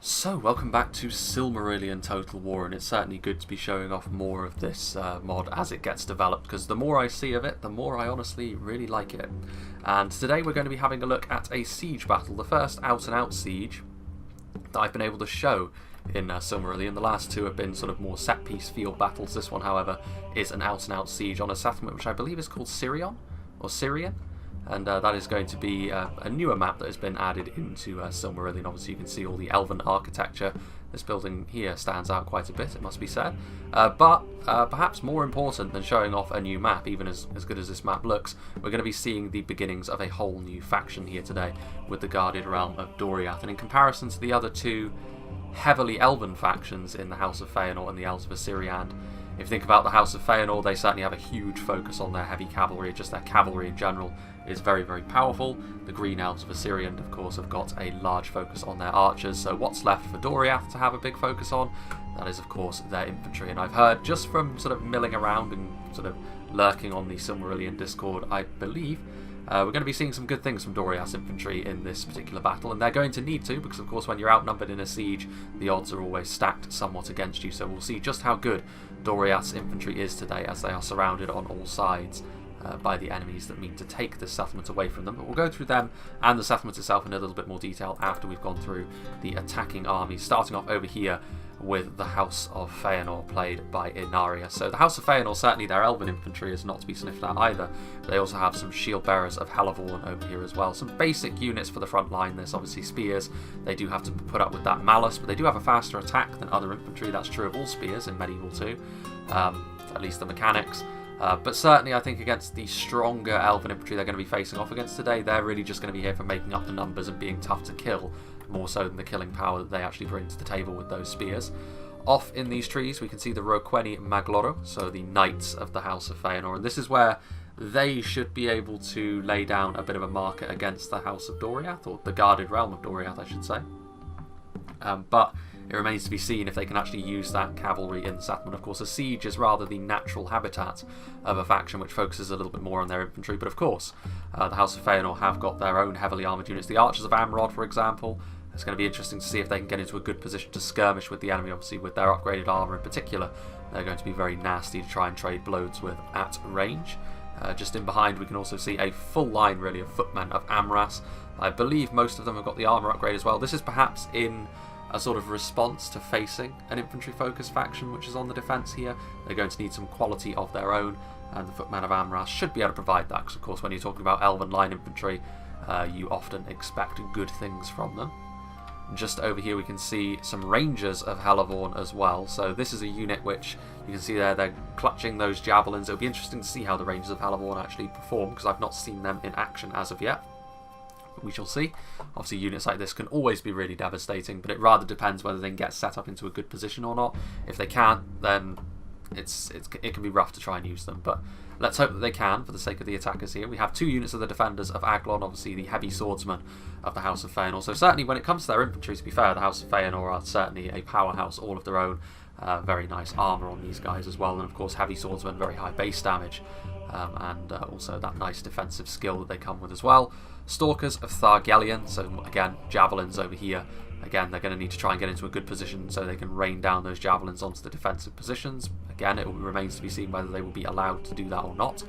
So, welcome back to Silmarillion Total War, and it's certainly good to be showing off more of this mod as it gets developed, because the more I see of it, the more I honestly really like it. And today we're going to be having a look at a siege battle, the first out-and-out siege that I've been able to show in Silmarillion. The last two have been sort of more set-piece field battles. This one, however, is an out-and-out siege on a settlement which I believe is called Sirion, or Syrian. And that is going to be a newer map that has been added into Silmarillion. Obviously you can see all the elven architecture. This building here stands out quite a bit, it must be said. But perhaps more important than showing off a new map, even as good as this map looks, we're going to be seeing the beginnings of a whole new faction here today with the Guarded Realm of DORIATH. And in comparison to the other two heavily elven factions in the House of Feyenoord and the Elves of Assyriand, if you think about the House of Feyenoord, they certainly have a huge focus on their heavy cavalry. Just their cavalry in general is very, very powerful. The Green Elves of Assyriand, of course, have got a large focus on their archers. So what's left for DORIATH to have a big focus on? That is, of course, their infantry. And I've heard, just from sort of milling around and sort of lurking on the Silmarillion Discord, I believe we're going to be seeing some good things from DORIATH's infantry in this particular battle, and they're going to need to, because of course when you're outnumbered in a siege, the odds are always stacked somewhat against you. So we'll see just how good DORIATH's infantry is today, as they are surrounded on all sides by the enemies that mean to take this settlement away from them. But we'll go through them and the settlement itself in a little bit more detail after we've gone through the attacking armies, starting off over here with the House of Feyenoord, played by Inaria. So the House of Feyenoord, certainly their elven infantry is not to be sniffed at either. They also have some shield bearers of Halavorn over here as well. Some basic units for the front line. There's obviously spears. They do have to put up with that malice, but they do have a faster attack than other infantry. That's true of all spears in Medieval 2, at least the mechanics. But certainly I think against the stronger elven infantry they're going to be facing off against today, they're really just going to be here for making up the numbers and being tough to kill, more so than the killing power that they actually bring to the table with those spears. Off in these trees we can see the Roqueni Magloro, so the Knights of the House of Feyenoord, and this is where they should be able to lay down a bit of a marker against the House of DORIATH, or the Guarded Realm of DORIATH I should say. But it remains to be seen if they can actually use that cavalry in the settlement. Of course, a siege is rather the natural habitat of a faction which focuses a little bit more on their infantry, but of course the House of Feyenoord have got their own heavily armoured units. The Archers of Amrod, for example, it's going to be interesting to see if they can get into a good position to skirmish with the enemy. Obviously with their upgraded armour in particular, they're going to be very nasty to try and trade blows with at range. Just in behind we can also see a full line really of footmen of Amras. I believe most of them have got the armour upgrade as well. This is perhaps in a sort of response to facing an infantry-focused faction which is on the defence here. They're going to need some quality of their own, and the footmen of Amras should be able to provide that, because of course when you're talking about elven line infantry, you often expect good things from them. Just over here we can see some Rangers of Halavorn as well. So this is a unit which you can see there, they're clutching those javelins. It'll be interesting to see how the Rangers of Halavorn actually perform, because I've not seen them in action as of yet. But we shall see. Obviously units like this can always be really devastating, but it rather depends whether they can get set up into a good position or not. If they can't, then it can be rough to try and use them, but let's hope that they can for the sake of the attackers here. We have two units of the defenders of Aglon, obviously the heavy swordsmen of the House of Feyenoord. So certainly when it comes to their infantry, to be fair, the House of Feyenoord are certainly a powerhouse all of their own. Very nice armour on these guys as well, and of course heavy swordsmen, very high base damage, and also that nice defensive skill that they come with as well. Stalkers of Thargelion, so again javelins over here. Again, they're going to need to try and get into a good position so they can rain down those javelins onto the defensive positions. Again, it remains to be seen whether they will be allowed to do that or not.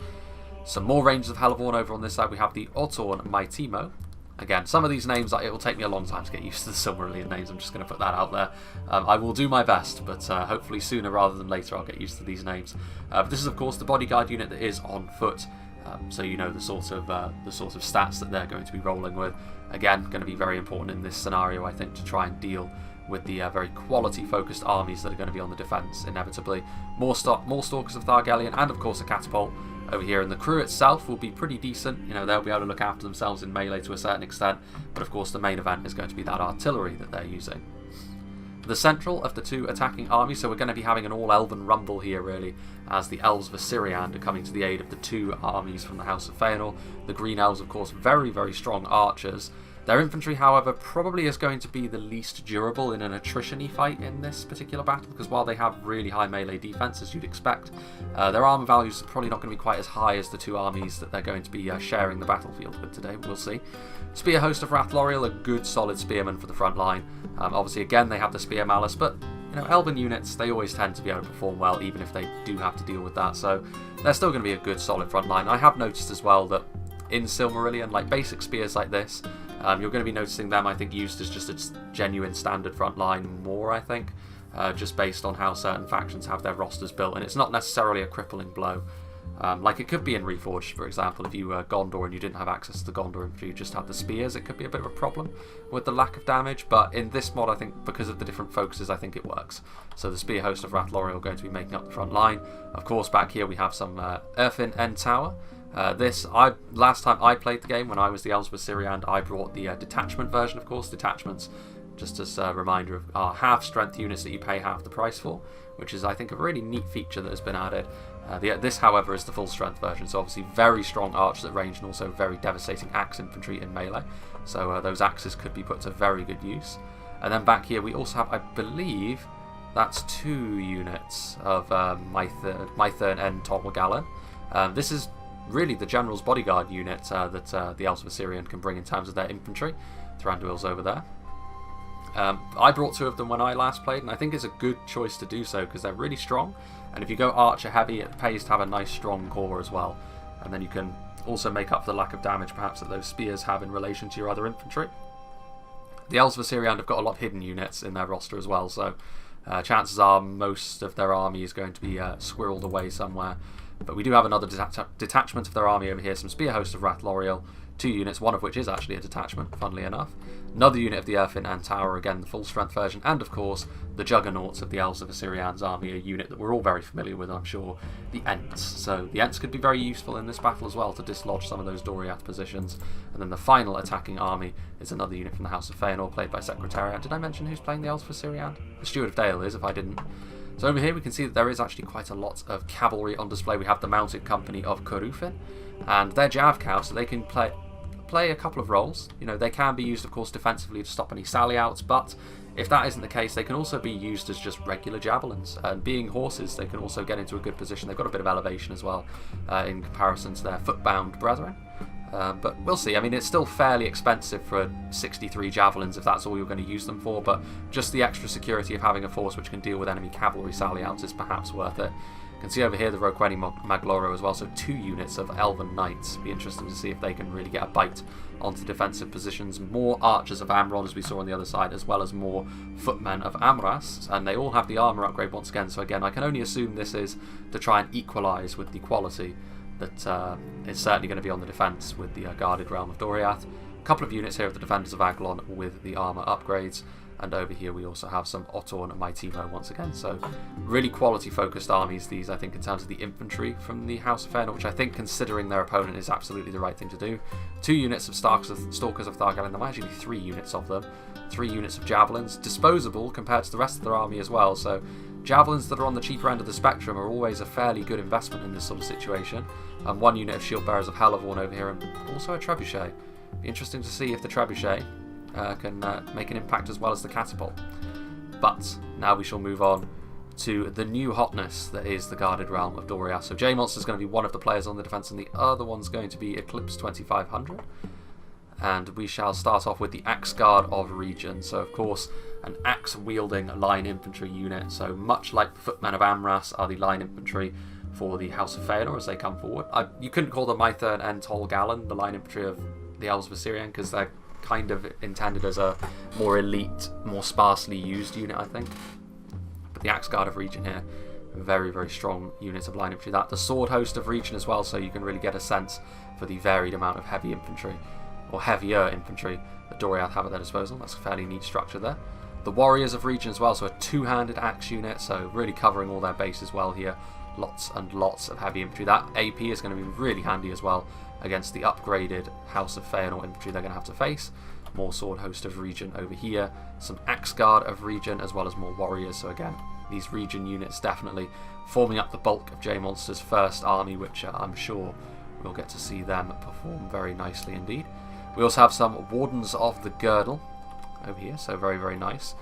Some more Rangers of Halavorn over on this side. We have the Ortorn Maitimo. Again, some of these names, it will take me a long time to get used to the Silmarillion names. I'm just going to put that out there. I will do my best, but hopefully sooner rather than later I'll get used to these names. But this is, of course, the bodyguard unit that is on foot. So you know the sort of stats that they're going to be rolling with. Again, going to be very important in this scenario, I think, to try and deal with the very quality-focused armies that are going to be on the defence, inevitably. More Stalkers of Thargelion, and of course a catapult over here. And the crew itself will be pretty decent. You know, they'll be able to look after themselves in melee to a certain extent. But of course the main event is going to be that artillery that they're using. The central of the two attacking armies, so we're going to be having an all-elven rumble here really, as the Elves of Assyriand are coming to the aid of the two armies from the House of Feyenoord. The Green Elves, of course, very, very strong archers. Their infantry, however, probably is going to be the least durable in an attrition-y fight in this particular battle, because while they have really high melee defense, as you'd expect, their armor values are probably not going to be quite as high as the two armies that they're going to be sharing the battlefield with today. We'll see. Spear Host of Rathloriel, a good solid spearman for the front line. Obviously, again, they have the Spear Malice, but Elven units, they always tend to be able to perform well, even if they do have to deal with that, so they're still going to be a good solid front line. I have noticed as well that in Silmarillion, like basic spears like this, you're going to be noticing them, I think, used as just a genuine standard front line more, I think, just based on how certain factions have their rosters built, and it's not necessarily a crippling blow. Like it could be in Reforged, for example, if you were Gondor and you didn't have access to the Gondor infantry, you just had the spears, it could be a bit of a problem with the lack of damage, but in this mod, I think, because of the different focuses, I think it works. So the Spear Host of Rathloriel are going to be making up the front line. Of course, back here we have some Earthen End Tower. Last time I played the game, when I was the Elves of Assyriand, I brought the detachment version, of course. Detachments, just as a reminder, are half-strength units that you pay half the price for, which is, I think, a really neat feature that has been added. This, however, is the full-strength version, so obviously very strong archers at range and also very devastating axe infantry in melee. So those axes could be put to very good use. And then back here we also have, I believe, that's 2 units of Mythern and Tolmagallan. This is really the General's Bodyguard unit that the Elves of Assyrian can bring in terms of their infantry. Thranduil's over there. I brought 2 of them when I last played, and I think it's a good choice to do so because they're really strong, and if you go archer heavy, it pays to have a nice strong core as well, and then you can also make up for the lack of damage perhaps that those spears have in relation to your other infantry. The Elves of Assyrian have got a lot of hidden units in their roster as well, so chances are most of their army is going to be squirreled away somewhere. But we do have another detachment of their army over here, some Spear Host of Rathloriel, 2 units, one of which is actually a detachment, funnily enough. Another unit of the Earthen End Tower, again the full strength version, and of course the Juggernauts of the Elves of Assyrian's army, a unit that we're all very familiar with, I'm sure, the Ents. So the Ents could be very useful in this battle as well to dislodge some of those Doriath positions. And then the final attacking army is another unit from the House of Feyenoord, played by Secretariat. Did I mention who's playing the Elves of Assyrian? The Steward of Dale is, if I didn't. So over here we can see that there is actually quite a lot of cavalry on display. We have the Mounted Company of Corufin, and they're Javcav, so they can play a couple of roles. They can be used, of course, defensively to stop any sally outs, but if that isn't the case, they can also be used as just regular javelins. And being horses, they can also get into a good position. They've got a bit of elevation as well in comparison to their footbound brethren. But we'll see. I mean, it's still fairly expensive for 63 javelins if that's all you're going to use them for, but just the extra security of having a force which can deal with enemy cavalry sally outs is perhaps worth it. You can see over here the Roqueni Magloro as well, so 2 units of Elven Knights. Be interesting to see if they can really get a bite onto defensive positions. More archers of Amron, as we saw on the other side, as well as more footmen of Amras, and they all have the armour upgrade once again, so again, I can only assume this is to try and equalise with the quality that is certainly going to be on the defence with the Guarded Realm of Doriath. A couple of units here of the Defenders of Aglon with the armour upgrades, and over here we also have some Ottorn and Maitimo once again, so really quality focused armies these, I think, in terms of the infantry from the House of Feyenoord, which I think, considering their opponent, is absolutely the right thing to do. 2 units of Stalkers of Thargalin, there might actually be 3 units of them, 3 units of Javelins, disposable compared to the rest of their army as well, so Javelins that are on the cheaper end of the spectrum are always a fairly good investment in this sort of situation. And 1 unit of Shield Bearers of Helavorn over here, and also a Trebuchet. Be interesting to see if the Trebuchet can make an impact as well as the Catapult. But now we shall move on to the new hotness that is the Guarded Realm of Doriath. So J-Monster is going to be one of the players on the defence, and the other one's going to be Eclipse 2500. And we shall start off with the Axe Guard of Region. So of course, an axe-wielding line infantry unit. So much like the Footmen of Amras are the line infantry for the House of Feyenoord as they come forward. You couldn't call them Mythern and Tolgallan, the line infantry of the Elves of Assyrian, because they're kind of intended as a more elite, more sparsely used unit, I think. But the Axe Guard of Region here, very, very strong units of line infantry. The Sword Host of Region as well, so you can really get a sense for the varied amount of heavy infantry, or heavier infantry, that Doriath have at their disposal. That's a fairly neat structure there. The Warriors of Region as well, so a 2-handed axe unit, so really covering all their bases well here. Lots and lots of heavy infantry. That AP is going to be really handy as well against the upgraded House of Feyenoord infantry they're going to have to face. More Sword Host of Region over here, some Axe Guard of Region, as well as more Warriors. So again, these Region units definitely forming up the bulk of J-Monster's first army, which I'm sure we'll get to see them perform very nicely indeed. We also have some Wardens of the Girdle over here, so very, very nice.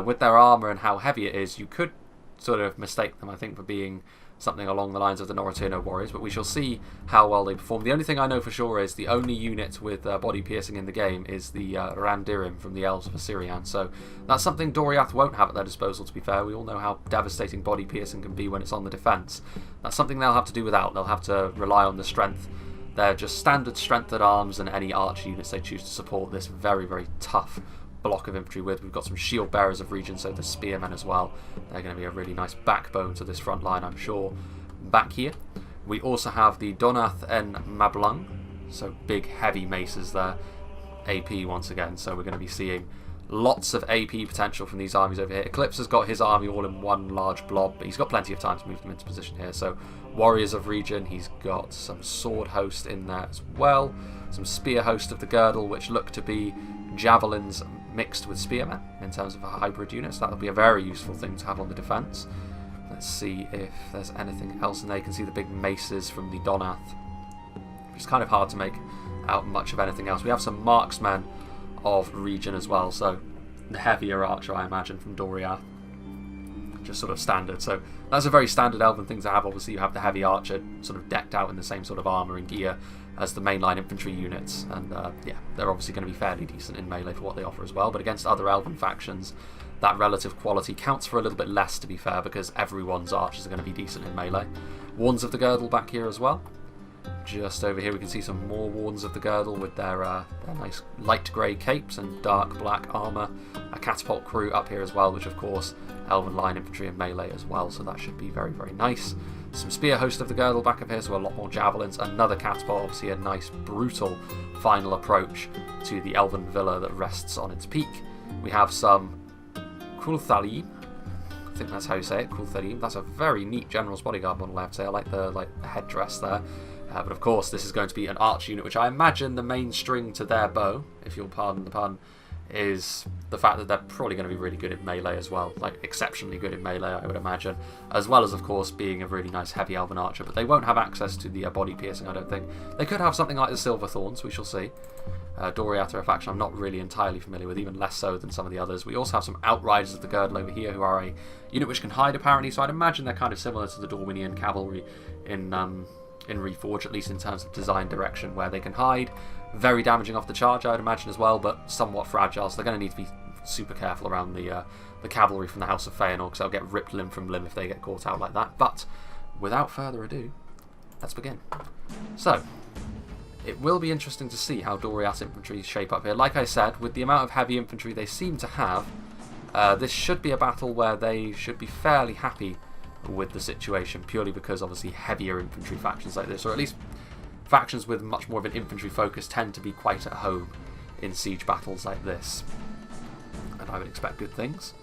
With their armour and how heavy it is, you could sort of mistake them, I think, for being something along the lines of the Noritano warriors, but we shall see how well they perform. The only thing I know for sure is the only unit with body piercing in the game is the Randirim from the Elves of Assyrian, so that's something DORIATH won't have at their disposal, to be fair. We all know how devastating body piercing can be when it's on the defence. That's something they'll have to do without. They'll have to rely on the strength. They're just standard strength at arms and any archer units they choose to support this very, very tough block of infantry with. We've got some shield bearers of region, so the spearmen as well. They're going to be a really nice backbone to this front line, I'm sure. Back here we also have the Donath en Mablung, so big heavy maces there, AP once again, so we're going to be seeing lots of AP potential from these armies over here. Eclipse has got his army all in one large blob, but he's got plenty of time to move them into position here. So warriors of region, he's got some sword host in there as well, some spear host of the girdle, which look to be javelins mixed with spearmen in terms of a hybrid unit, so that'll be a very useful thing to have on the defence. Let's see if there's anything else in there. You can see the big maces from the Donath. It's kind of hard to make out much of anything else. We have some marksmen of region as well, so the heavier archer, I imagine, from DORIATH. Just sort of standard. So that's a very standard elven thing to have. Obviously you have the heavy archer sort of decked out in the same sort of armour and gear as the mainline infantry units, and yeah, they're obviously going to be fairly decent in melee for what they offer as well, but against other elven factions that relative quality counts for a little bit less, to be fair, because everyone's archers are going to be decent in melee. Wardens of the Girdle back here as well. Just over here we can see some more Wardens of the Girdle with their nice light grey capes and dark black armour. A catapult crew up here as well, which of course elven line infantry and melee as well, so that should be very, very nice. Some spear host of the Girdle back up here, so a lot more javelins. Another catapult, obviously a nice brutal final approach to the elven villa that rests on its peak. We have some Kulthalim, I think that's how you say it, Kulthalim. That's a very neat General's Bodyguard model, I have to say. I like the headdress there. But of course this is going to be an arch unit, which I imagine the main string to their bow, if you'll pardon the pun, is the fact that they're probably going to be really good in melee as well, like exceptionally good in melee, I would imagine, as well as of course being a really nice heavy elven archer, but they won't have access to the body piercing, I don't think. They could have something like the Silver Thorns, we shall see. DORIATH are a faction I'm not really entirely familiar with, even less so than some of the others. We also have some Outriders of the Girdle over here, who are a unit which can hide apparently, so I'd imagine they're kind of similar to the Dorwinian Cavalry in Reforged, at least in terms of design direction, where they can hide. Very damaging off the charge, I would imagine, as well, but somewhat fragile, so they're going to need to be super careful around the cavalry from the House of Feyenoord, because they'll get ripped limb from limb if they get caught out like that. But without further ado, let's begin. So it will be interesting to see how DORIATH's infantry shape up here. Like I said, with the amount of heavy infantry they seem to have, this should be a battle where they should be fairly happy with the situation, purely because obviously heavier infantry factions like this, or at least factions with much more of an infantry focus, tend to be quite at home in siege battles like this, and I would expect good things.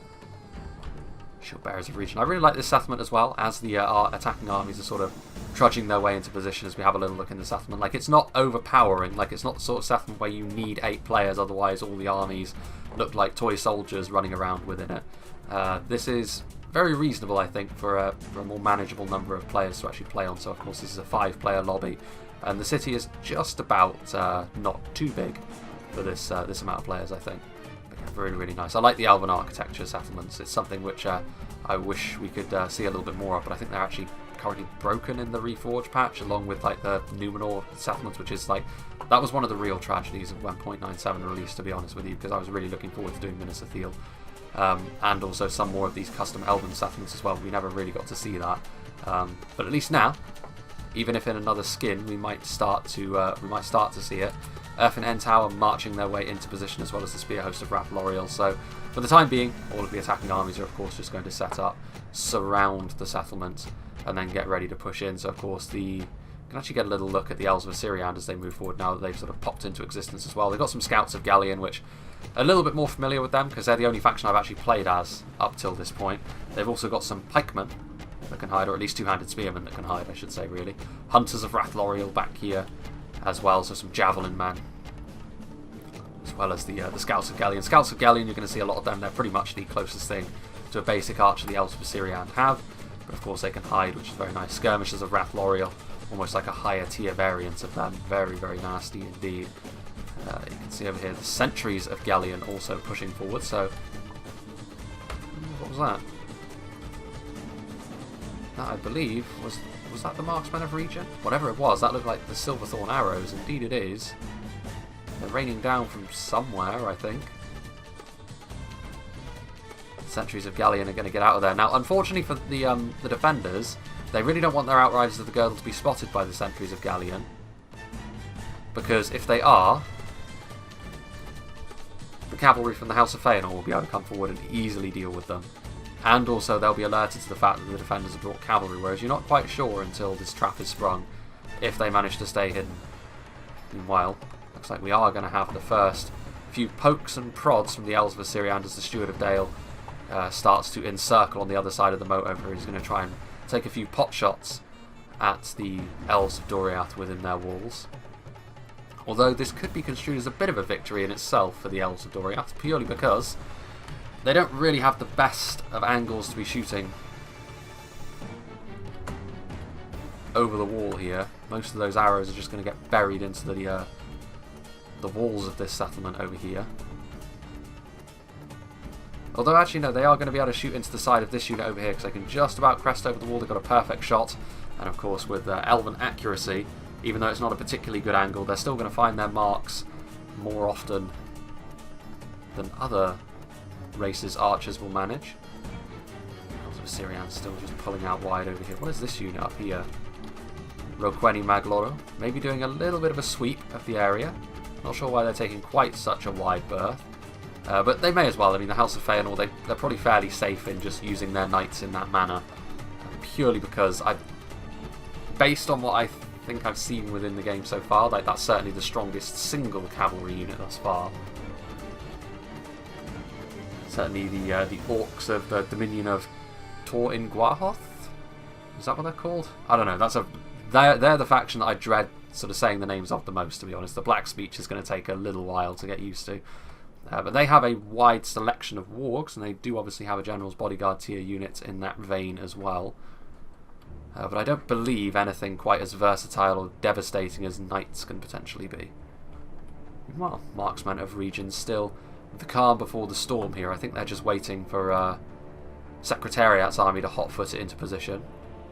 Shield bearers of region. I really like this settlement as well, as the attacking armies are sort of trudging their way into position as we have a little look in the settlement. Like, it's not overpowering, like it's not the sort of settlement where you need 8 players, otherwise all the armies look like toy soldiers running around within it. This is very reasonable, I think, for a more manageable number of players to actually play on. So of course this is a 5-player lobby, and the city is just about not too big for this this amount of players, I think. But yeah, really, really nice. I like the Elven architecture settlements. It's something which I wish we could see a little bit more of, but I think they're actually currently broken in the Reforged patch, along with like the Numenor settlements, which is like, that was one of the real tragedies of when 0.97 released, to be honest with you, because I was really looking forward to doing Minas Ithil. And also some more of these custom elven settlements as well. We never really got to see that, but at least now, even if in another skin, we might start to see it. Earth and End Tower marching their way into position, as well as the spear host of Rath L'Oriel. So for the time being, all of the attacking armies are of course just going to set up, surround the settlement, and then get ready to push in. So of course you can actually get a little look at the Elves of Assyrian as they move forward now that they've sort of popped into existence as well. They've got some scouts of Galleon, which a little bit more familiar with them because they're the only faction I've actually played as up till this point. They've also got some pikemen that can hide, or at least 2-handed spearmen that can hide, I should say, really. Hunters of Rath L'Oriel back here as well, so some javelin men, as well as the scouts of Galleon. Scouts of Galleon, you're going to see a lot of them. They're pretty much the closest thing to a basic archer the Elves of Assyrian have, but of course they can hide, which is very nice. Skirmishers of Rath L'Oriel, almost like a higher tier variant of them. Very, very nasty indeed. You can see over here the sentries of Galleon also pushing forward, so... What was that? That, I believe, was that the Marksmen of Region? Whatever it was, that looked like the Silverthorn arrows. Indeed it is. They're raining down from somewhere, I think. The sentries of Galleon are going to get out of there. Now, unfortunately for the defenders, they really don't want their Outriders of the Girdle to be spotted by the sentries of Galleon. Because if they are, the cavalry from the House of Feyenoord will be able to come forward and easily deal with them. And also they'll be alerted to the fact that the defenders have brought cavalry, whereas you're not quite sure until this trap is sprung if they manage to stay hidden. Meanwhile, looks like we are going to have the first few pokes and prods from the Elves of Assyriand as the Steward of Dale starts to encircle on the other side of the moat over here. He's going to try and take a few pot shots at the Elves of Doriath within their walls. Although this could be construed as a bit of a victory in itself for the Elves of Doriath, purely because they don't really have the best of angles to be shooting over the wall here. Most of those arrows are just going to get buried into the walls of this settlement over here. Although actually no, they are going to be able to shoot into the side of this unit over here because they can just about crest over the wall. They've got a perfect shot, and of course with elven accuracy, even though it's not a particularly good angle, they're still going to find their marks more often than other races archers will manage. Also, Syrian's still just pulling out wide over here. What is this unit up here? Roqueni Magloro, maybe doing a little bit of a sweep of the area. Not sure why they're taking quite such a wide berth. But they may as well. I mean, the House of Feyenoord, they're probably fairly safe in just using their knights in that manner. Purely because, based on what I think I've seen within the game so far, like that's certainly the strongest single cavalry unit thus far. Certainly the Orcs of the Dominion of Turin Guahoth? Is that what they're called? I don't know. They're the faction that I dread sort of saying the names of the most, to be honest. The Black Speech is going to take a little while to get used to. But they have a wide selection of wargs, and they do obviously have a General's Bodyguard tier unit in that vein as well. But I don't believe anything quite as versatile or devastating as Knights can potentially be. Well, Marksmen of Region still the calm before the storm here. I think they're just waiting for Secretariat's army to hotfoot it into position.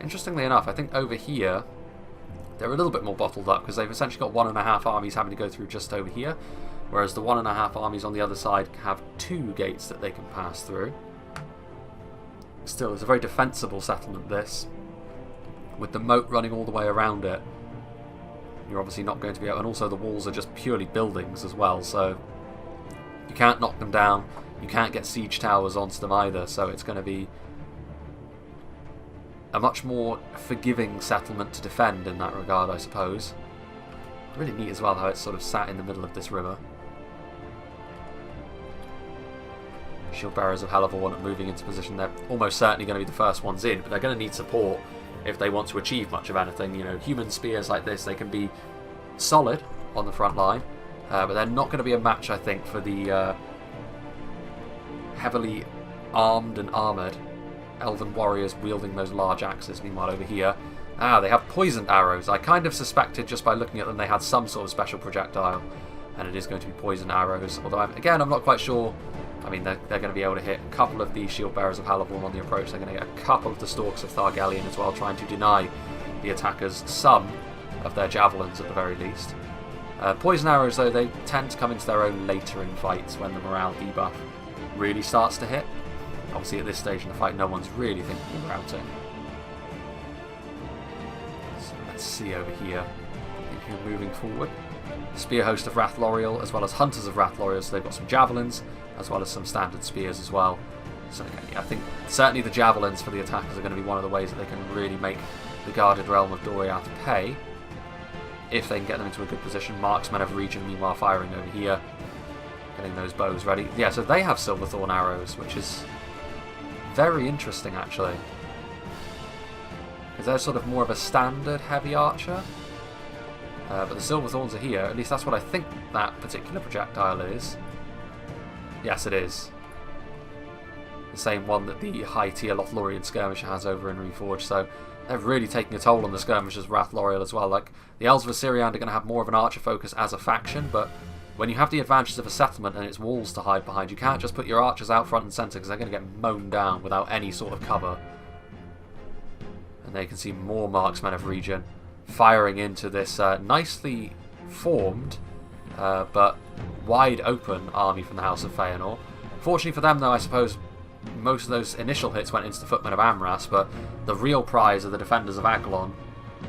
Interestingly enough, I think over here they're a little bit more bottled up because they've essentially got 1.5 armies having to go through just over here, whereas the 1.5 armies on the other side have 2 gates that they can pass through. Still, it's a very defensible settlement, this, with the moat running all the way around it. You're obviously not going to be able, and also the walls are just purely buildings as well, so you can't knock them down, you can't get siege towers onto them either, so it's going to be a much more forgiving settlement to defend in that regard, I suppose. Really neat as well how it's sort of sat in the middle of this river. Shield Bearers of Halavorn moving into position. They're almost certainly going to be the first ones in, but they're going to need support if they want to achieve much of anything. You know, human spears like this, they can be solid on the front line, but they're not going to be a match, I think, for the heavily armed and armoured elven warriors wielding those large axes. Meanwhile, over here, they have poisoned arrows. I kind of suspected just by looking at them they had some sort of special projectile, and it is going to be poisoned arrows. Although, I'm not quite sure. I mean, they're going to be able to hit a couple of the Shield Bearers of Halavorn on the approach. They're going to get a couple of the Stalks of Thargalion as well, trying to deny the attackers some of their javelins at the very least. Poison arrows, though, they tend to come into their own later in fights when the morale debuff really starts to hit. Obviously, at this stage in the fight, no one's really thinking of routing. So let's see over here. If you're moving forward, Spear Host of Rathloriel, as well as Hunters of Rathloriel, so they've got some javelins, as well as some standard spears as well. So yeah, I think certainly the javelins for the attackers are going to be one of the ways that they can really make the Guarded Realm of Doriath pay, if they can get them into a good position. Marksmen of Region, meanwhile, firing over here, getting those bows ready. Yeah, so they have Silverthorn arrows, which is very interesting, actually, because they're sort of more of a standard heavy archer. But the Silverthorns are here. At least that's what I think that particular projectile is. Yes, it is. The same one that the high tier Lothlorien skirmisher has over in Reforged. So they're really taking a toll on the skirmishers of Rathloriel as well. Like, the Elves of Assyriand are going to have more of an archer focus as a faction, but when you have the advantages of a settlement and its walls to hide behind, you can't just put your archers out front and centre because they're going to get mown down without any sort of cover. And there you can see more marksmen of Region firing into this nicely formed but wide open army from the House of Feyenoord. Fortunately for them though, I suppose most of those initial hits went into the footmen of Amras, but the real prize are the defenders of Aglon.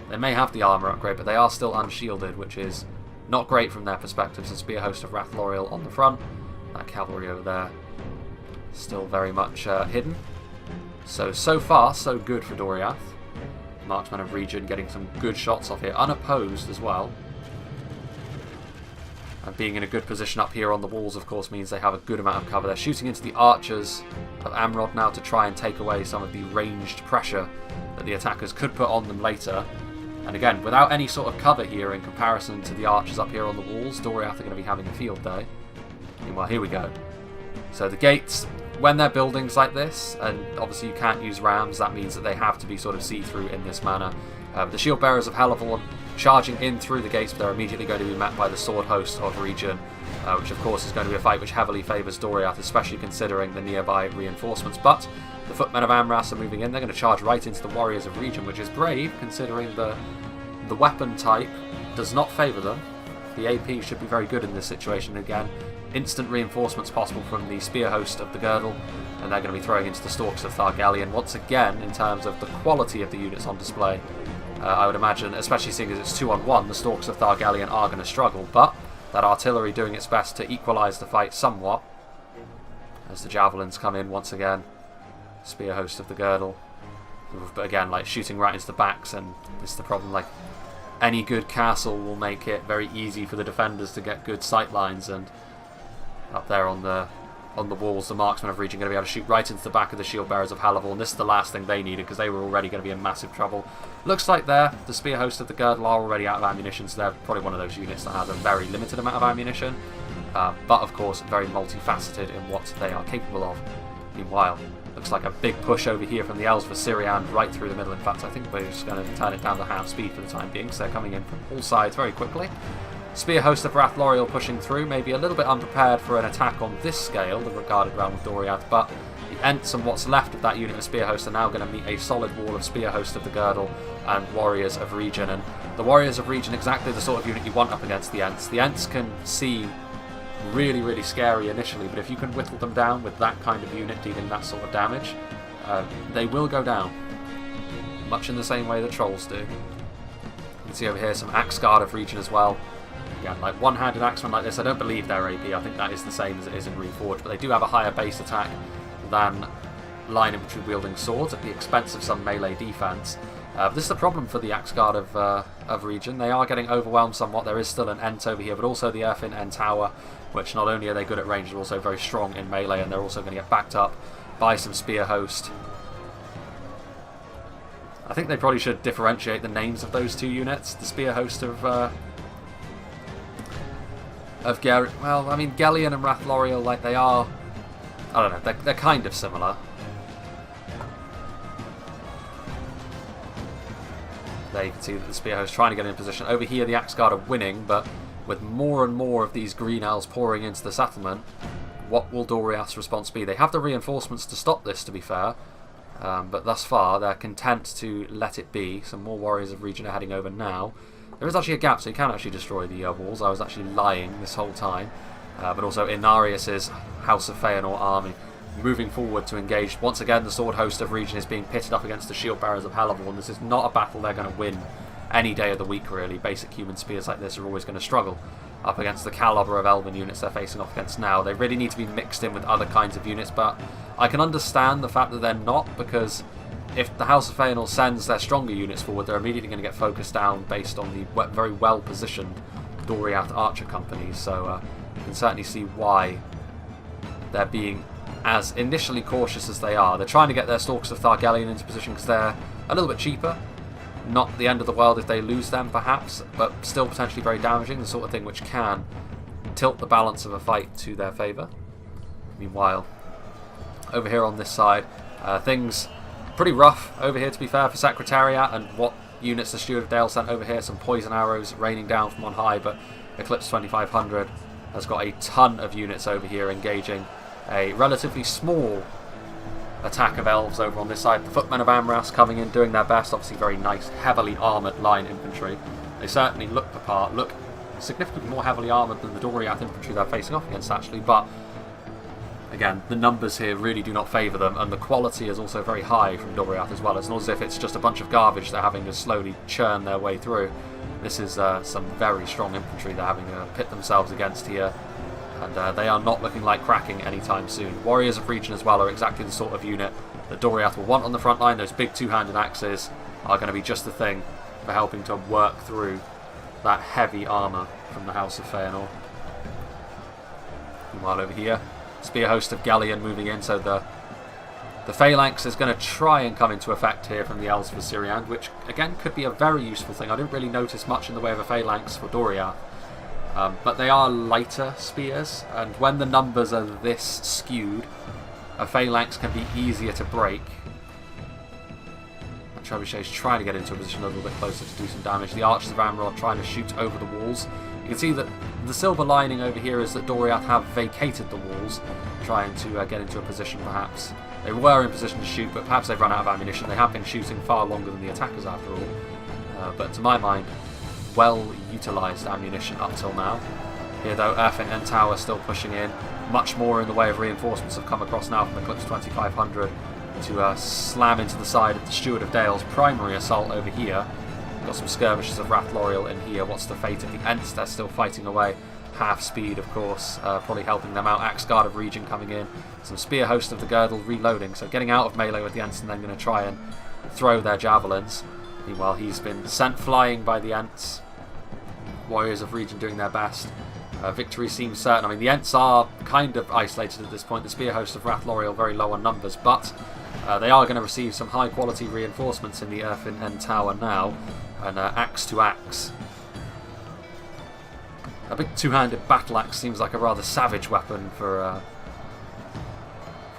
They may have the armour upgrade, but they are still unshielded, which is not great from their perspectives. And Spear Host of Rathloriel on the front. That cavalry over there still very much hidden. So far, so good for Doriath. Marksman of Region getting some good shots off here, unopposed as well. And being in a good position up here on the walls, of course, means they have a good amount of cover. They're shooting into the archers of Amrod now to try and take away some of the ranged pressure that the attackers could put on them later. And again, without any sort of cover here in comparison to the archers up here on the walls, Doriath are going to be having a field day. Meanwhile, here we go. So the gates, when they're buildings like this, and obviously you can't use rams, that means that they have to be sort of see-through in this manner. The shield bearers of Halavorn charging in through the gates, but they're immediately going to be met by the sword host of Region, which of course is going to be a fight which heavily favours Doriath, especially considering the nearby reinforcements. But the footmen of Amras are moving in. They're going to charge right into the warriors of Region, which is brave considering the weapon type does not favour them. The AP should be very good in this situation. Again, instant reinforcements possible from the spear host of the Girdle, and they're going to be throwing into the Stalks of Thargelion. Once again, in terms of the quality of the units on display, I would imagine, especially seeing as it's 2-on-1, the Stalks of Thargelion are going to struggle, but that artillery doing its best to equalise the fight somewhat as the javelins come in once again. Spear host of the Girdle, but again, like shooting right into the backs, and this is the problem. Like any good castle will make it very easy for the defenders to get good sight lines, and up there on the walls, the marksmen of Region are going to be able to shoot right into the back of the shield bearers of Halavorn, and this is the last thing they needed because they were already going to be in massive trouble. Looks like the spear host of the Girdle are already out of ammunition, so they're probably one of those units that has a very limited amount of ammunition, but of course very multifaceted in what they are capable of. Meanwhile, looks like a big push over here from the elves for Syrian right through the middle. In fact, I think we're just going to turn it down to half speed for the time being, so they're coming in from all sides very quickly. Spear host of Rathloriel pushing through, maybe a little bit unprepared for an attack on this scale, the regarded realm of Doriath, but the Ents and what's left of that unit of Spear Host are now going to meet a solid wall of Spear Host of the Girdle and Warriors of Region. And the Warriors of Region, exactly the sort of unit you want up against the Ents. The Ents can seem really, really scary initially, but if you can whittle them down with that kind of unit dealing that sort of damage, they will go down. Much in the same way that Trolls do. You can see over here some Axe Guard of Region as well. Again, like one-handed axemen like this, I don't believe they're AP. I think that is the same as it is in Reforged, but they do have a higher base attack than line infantry wielding swords at the expense of some melee defense. This is the problem for the Axe Guard of Region. They are getting overwhelmed somewhat. There is still an Ent over here, but also the Earthin End Tower, which not only are they good at range, they're also very strong in melee, and they're also going to get backed up by some Spear Host. I think they probably should differentiate the names of those two units. The Spear Host of well, I mean, Gellion and Rathloriel, like they are, I don't know, they're kind of similar. There you can see that the Spear Host trying to get in position. Over here, the Axe Guard are winning, but with more and more of these green elves pouring into the settlement, what will Doriath's response be? They have the reinforcements to stop this, to be fair, but thus far they're content to let it be. Some more Warriors of Region are heading over now. There is actually a gap, so you can actually destroy the walls. I was actually lying this whole time. But also Inarius's House of Feyenoord army moving forward to engage. Once again, the Sword Host of Region is being pitted up against the Shield Bearers of Halavorn. This is not a battle they're going to win any day of the week, really. Basic human spears like this are always going to struggle up against the calibre of Elven units they're facing off against now. They really need to be mixed in with other kinds of units, but I can understand the fact that they're not, because if the House of Feyenoord sends their stronger units forward, they're immediately going to get focused down based on the very well-positioned Doriath archer companies. So you can certainly see why they're being as initially cautious as they are. They're trying to get their Stalks of Thargelion into position because they're a little bit cheaper. Not the end of the world if they lose them, perhaps, but still potentially very damaging, the sort of thing which can tilt the balance of a fight to their favour. Meanwhile, over here on this side, things pretty rough over here, to be fair, for Secretariat and what units the Steward of Dale sent over here. Some poison arrows raining down from on high, but Eclipse 2500 has got a ton of units over here engaging a relatively small attack of elves over on this side. The footmen of Amras coming in, doing their best. Obviously very nice, heavily armoured line infantry. They certainly look the part, look significantly more heavily armoured than the Doriath infantry they're facing off against, actually, but again, the numbers here really do not favour them, and the quality is also very high from Doriath as well. It's not as if it's just a bunch of garbage they're having to slowly churn their way through. This is some very strong infantry they're having to pit themselves against here, and they are not looking like cracking anytime soon. Warriors of Region as well are exactly the sort of unit that Doriath will want on the front line. Those big two-handed axes are going to be just the thing for helping to work through that heavy armour from the House of Feyenoord. Meanwhile over here, Spear Host of Galleon moving in, so the Phalanx is going to try and come into effect here from the Elves of Assyrian, which again could be a very useful thing. I didn't really notice much in the way of a Phalanx for Doriath, but they are lighter spears, and when the numbers are this skewed, a Phalanx can be easier to break. Trebuchet is trying to get into a position a little bit closer to do some damage. The Archers of Amrod trying to shoot over the walls. You can see that the silver lining over here is that Doriath have vacated the walls, trying to get into a position perhaps. They were in position to shoot, but perhaps they've run out of ammunition. They have been shooting far longer than the attackers after all. But to my mind, well utilised ammunition up till now. Here though, Earthing and Tower still pushing in. Much more in the way of reinforcements have come across now from Eclipse 2500 to slam into the side of the Steward of Dale's primary assault over here. Got some skirmishes of Rathloriel in here. What's the fate of the Ents? They're still fighting away. Half speed, of course, probably helping them out. Axguard of Region coming in. Some Spear Host of the Girdle reloading, so getting out of melee with the Ents and then going to try and throw their javelins. Meanwhile, he's been sent flying by the Ents. Warriors of Region doing their best. Victory seems certain. I mean, the Ents are kind of isolated at this point. The Spear Host of Rathloriel very low on numbers, but they are going to receive some high-quality reinforcements in the Earthen End Tower now, and axe to axe. A big two-handed battle axe seems like a rather savage weapon for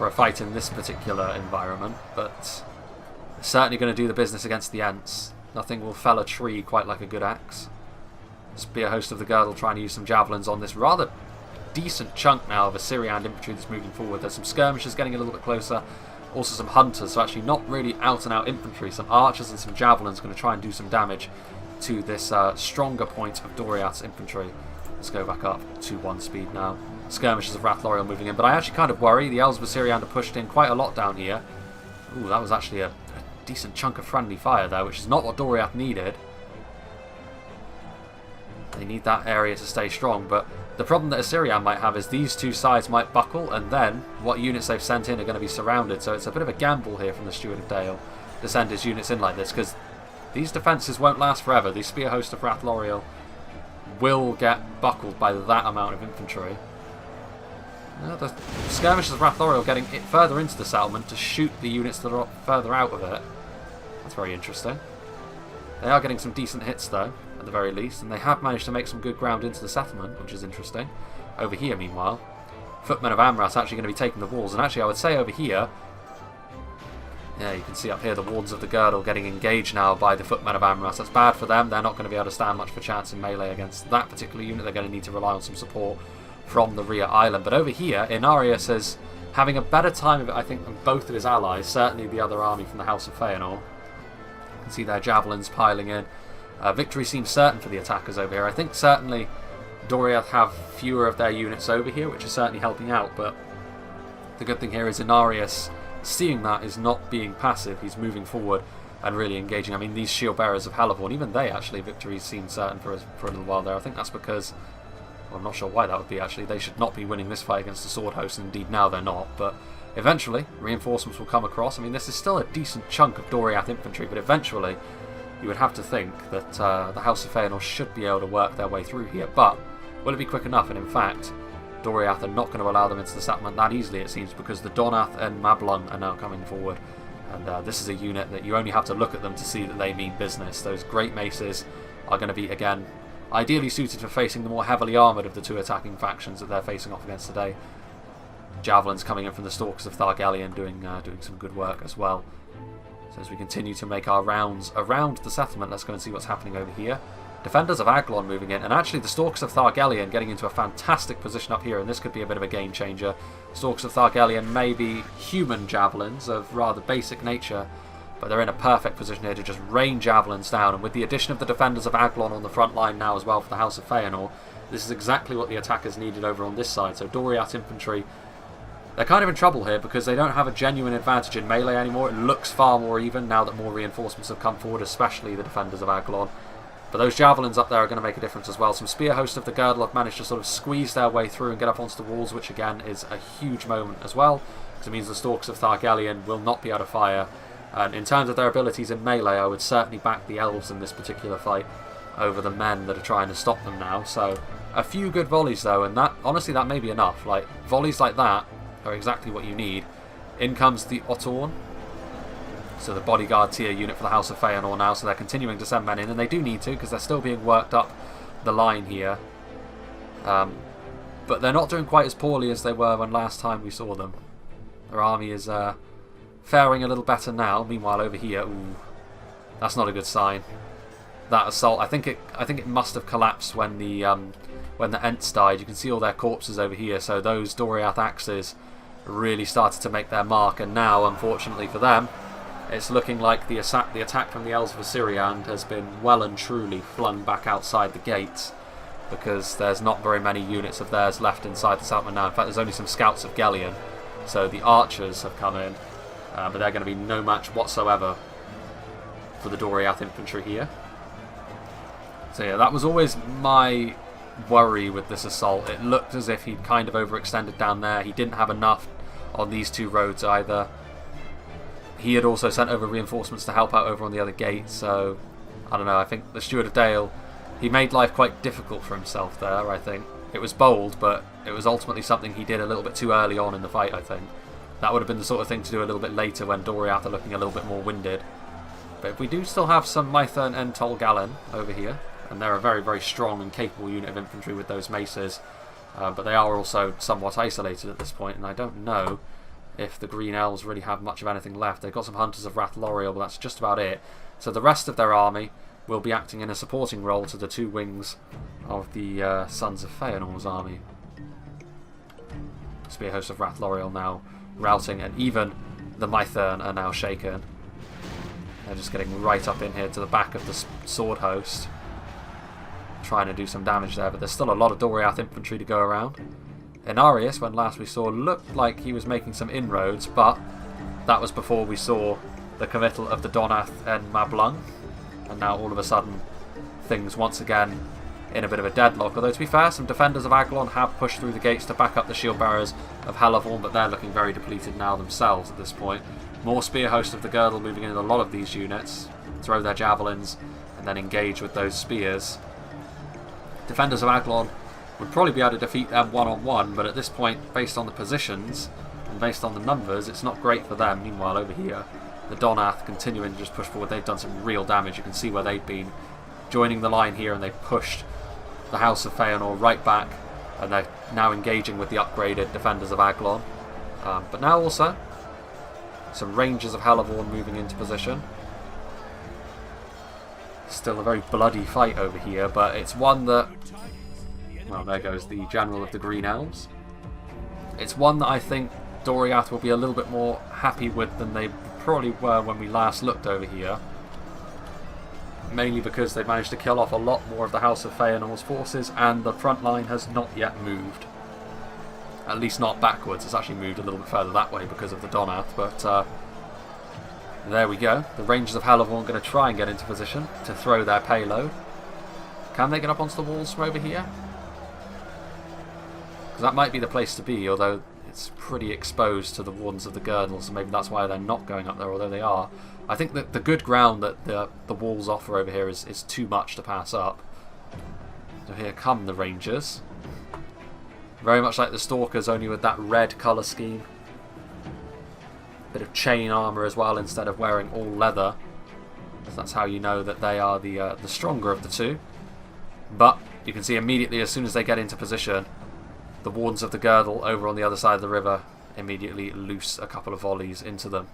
a fight in this particular environment, but it's certainly going to do the business against the Ents. Nothing will fell a tree quite like a good axe. Spear Host of the Girdle trying to use some javelins on this rather decent chunk now of Assyrian infantry that's moving forward. There's some skirmishers getting a little bit closer. Also some hunters, so actually not really out-and-out infantry. Some archers and some javelins going to try and do some damage to this stronger point of Doriath's infantry. Let's go back up to 1 speed now. Skirmishers of Rathloriel moving in, but I actually kind of worry. The Elves of Assyrian are pushed in quite a lot down here. Ooh, that was actually a decent chunk of friendly fire there, which is not what Doriath needed. They need that area to stay strong, but the problem that Assyrian might have is these two sides might buckle, and then what units they've sent in are going to be surrounded, so it's a bit of a gamble here from the Steward of Dale to send his units in like this, because these defences won't last forever. The Spear Host of Rathloriel will get buckled by that amount of infantry. The Skirmishers of Rathloriel getting it further into the settlement to shoot the units that are further out of it. That's very interesting. They are getting some decent hits though, at the very least, and they have managed to make some good ground into the settlement, which is interesting. Over here, meanwhile, Footmen of Amras actually going to be taking the walls, and actually I would say over here, yeah, you can see up here the Wardens of the Girdle getting engaged now by the Footmen of Amras. That's bad for them. They're not going to be able to stand much of a chance in melee against that particular unit. They're going to need to rely on some support from the rear island. But over here, Inarius is having a better time of it, I think, than both of his allies, certainly the other army from the House of Feyenoord. You can see their javelins piling in. Victory seems certain for the attackers over here. I think certainly Doriath have fewer of their units over here, which is certainly helping out, but the good thing here is Inarius, seeing that, is not being passive. He's moving forward and really engaging. I mean, these shield bearers of Hellborn, even they actually, victory seems certain for a little while there. I think that's because, well, I'm not sure why that would be actually. They should not be winning this fight against the Sword Host, and indeed now they're not, but eventually reinforcements will come across. I mean, this is still a decent chunk of Doriath infantry, but eventually you would have to think that the House of Feyenoord should be able to work their way through here, but will it be quick enough? And in fact, Doriath are not going to allow them into the settlement that easily, it seems, because the Donath and Mablung are now coming forward, and this is a unit that you only have to look at them to see that they mean business. Those Great Maces are going to be, again, ideally suited for facing the more heavily armoured of the two attacking factions that they're facing off against today. Javelins coming in from the Stalkers of Thargelion doing some good work as well. So as we continue to make our rounds around the settlement, let's go and see what's happening over here. Defenders of Aglon moving in, and actually the Stalks of Thargelion getting into a fantastic position up here, and this could be a bit of a game changer. Stalks of Thargelion may be human javelins of rather basic nature, but they're in a perfect position here to just rain javelins down, and with the addition of the Defenders of Aglon on the front line now as well for the House of Feyenoord, this is exactly what the attackers needed over on this side. So DORIATH infantry, they're kind of in trouble here because they don't have a genuine advantage in melee anymore. It looks far more even now that more reinforcements have come forward, especially the Defenders of Aglon. But those javelins up there are going to make a difference as well. Some spear hosts of the Girdle have managed to sort of squeeze their way through and get up onto the walls, which again is a huge moment as well, because it means the Stalks of Thargelion will not be able to fire. And in terms of their abilities in melee, I would certainly back the elves in this particular fight over the men that are trying to stop them now. So a few good volleys though, and that honestly that may be enough. Like volleys like that are exactly what you need. In comes the Ottorn, so the bodyguard tier unit for the House of Feyenoord now, so they're continuing to send men in, and they do need to because they're still being worked up the line here. But they're not doing quite as poorly as they were when last time we saw them. Their army is faring a little better now. Meanwhile, over here, ooh, that's not a good sign. That assault, I think it must have collapsed when the Ents died. You can see all their corpses over here. So those DORIATH axes really started to make their mark, and now, unfortunately for them, it's looking like the attack from the Elves of Assyriand has been well and truly flung back outside the gates, because there's not very many units of theirs left inside the settlement now. In fact, there's only some scouts of Gellion. So the archers have come in, but they're going to be no match whatsoever for the DORIATH infantry here. So yeah, that was always my worry with this assault. It looked as if he'd kind of overextended down there. He didn't have enough on these two roads either. He had also sent over reinforcements to help out over on the other gate, so I don't know, I think the Steward of Dale, he made life quite difficult for himself there, I think. It was bold, but it was ultimately something he did a little bit too early on in the fight, I think. That would have been the sort of thing to do a little bit later when DORIATH are looking a little bit more winded. But we do still have some Mythern and Tol Galen over here, and they're a very, very strong and capable unit of infantry with those maces. But they are also somewhat isolated at this point, and I don't know if the Green Elves really have much of anything left. They've got some Hunters of Rath L'Oriel, but that's just about it. So the rest of their army will be acting in a supporting role to the two wings of the Sons of Feyenoord's army. Spear hosts of Rath L'Oriel now routing, and even the Mythern are now shaken. They're just getting right up in here to the back of the sword host, trying to do some damage there, but there's still a lot of DORIATH infantry to go around. Inarius, when last we saw, looked like he was making some inroads, but that was before we saw the committal of the Donath and Mablung, and now all of a sudden things once again in a bit of a deadlock. Although to be fair, some Defenders of Aglon have pushed through the gates to back up the shield bearers of Halavorn, but they're looking very depleted now themselves at this point. More spear hosts of the Girdle moving in a lot of these units, throw their javelins and then engage with those spears. Defenders of Aglon would probably be able to defeat them one-on-one, but at this point, based on the positions and based on the numbers, it's not great for them. Meanwhile, over here, the Donath continuing to just push forward. They've done some real damage. You can see where they've been joining the line here, and they pushed the House of Feyenoord right back, and they're now engaging with the upgraded Defenders of Aglon. But now also, some Rangers of Halavorn moving into position. Still a very bloody fight over here, but it's one that... Well, there goes the General of the Green Elves. It's one that I think DORIATH will be a little bit more happy with than they probably were when we last looked over here. Mainly because they've managed to kill off a lot more of the House of Feyenoord's forces, and the front line has not yet moved. At least not backwards. It's actually moved a little bit further that way because of the Donath, but there we go. The Rangers of Halavorn are going to try and get into position to throw their payload. Can they get up onto the walls from over here? Because that might be the place to be, although it's pretty exposed to the Wardens of the Girdle, so maybe that's why they're not going up there, although they are. I think that the good ground that the walls offer over here is too much to pass up. So here come the Rangers. Very much like the Stalkers, only with that red colour scheme. Bit of chain armour as well, instead of wearing all leather. So that's how you know that they are the stronger of the two. But you can see immediately, as soon as they get into position, the Wardens of the Girdle over on the other side of the river immediately loose a couple of volleys into them.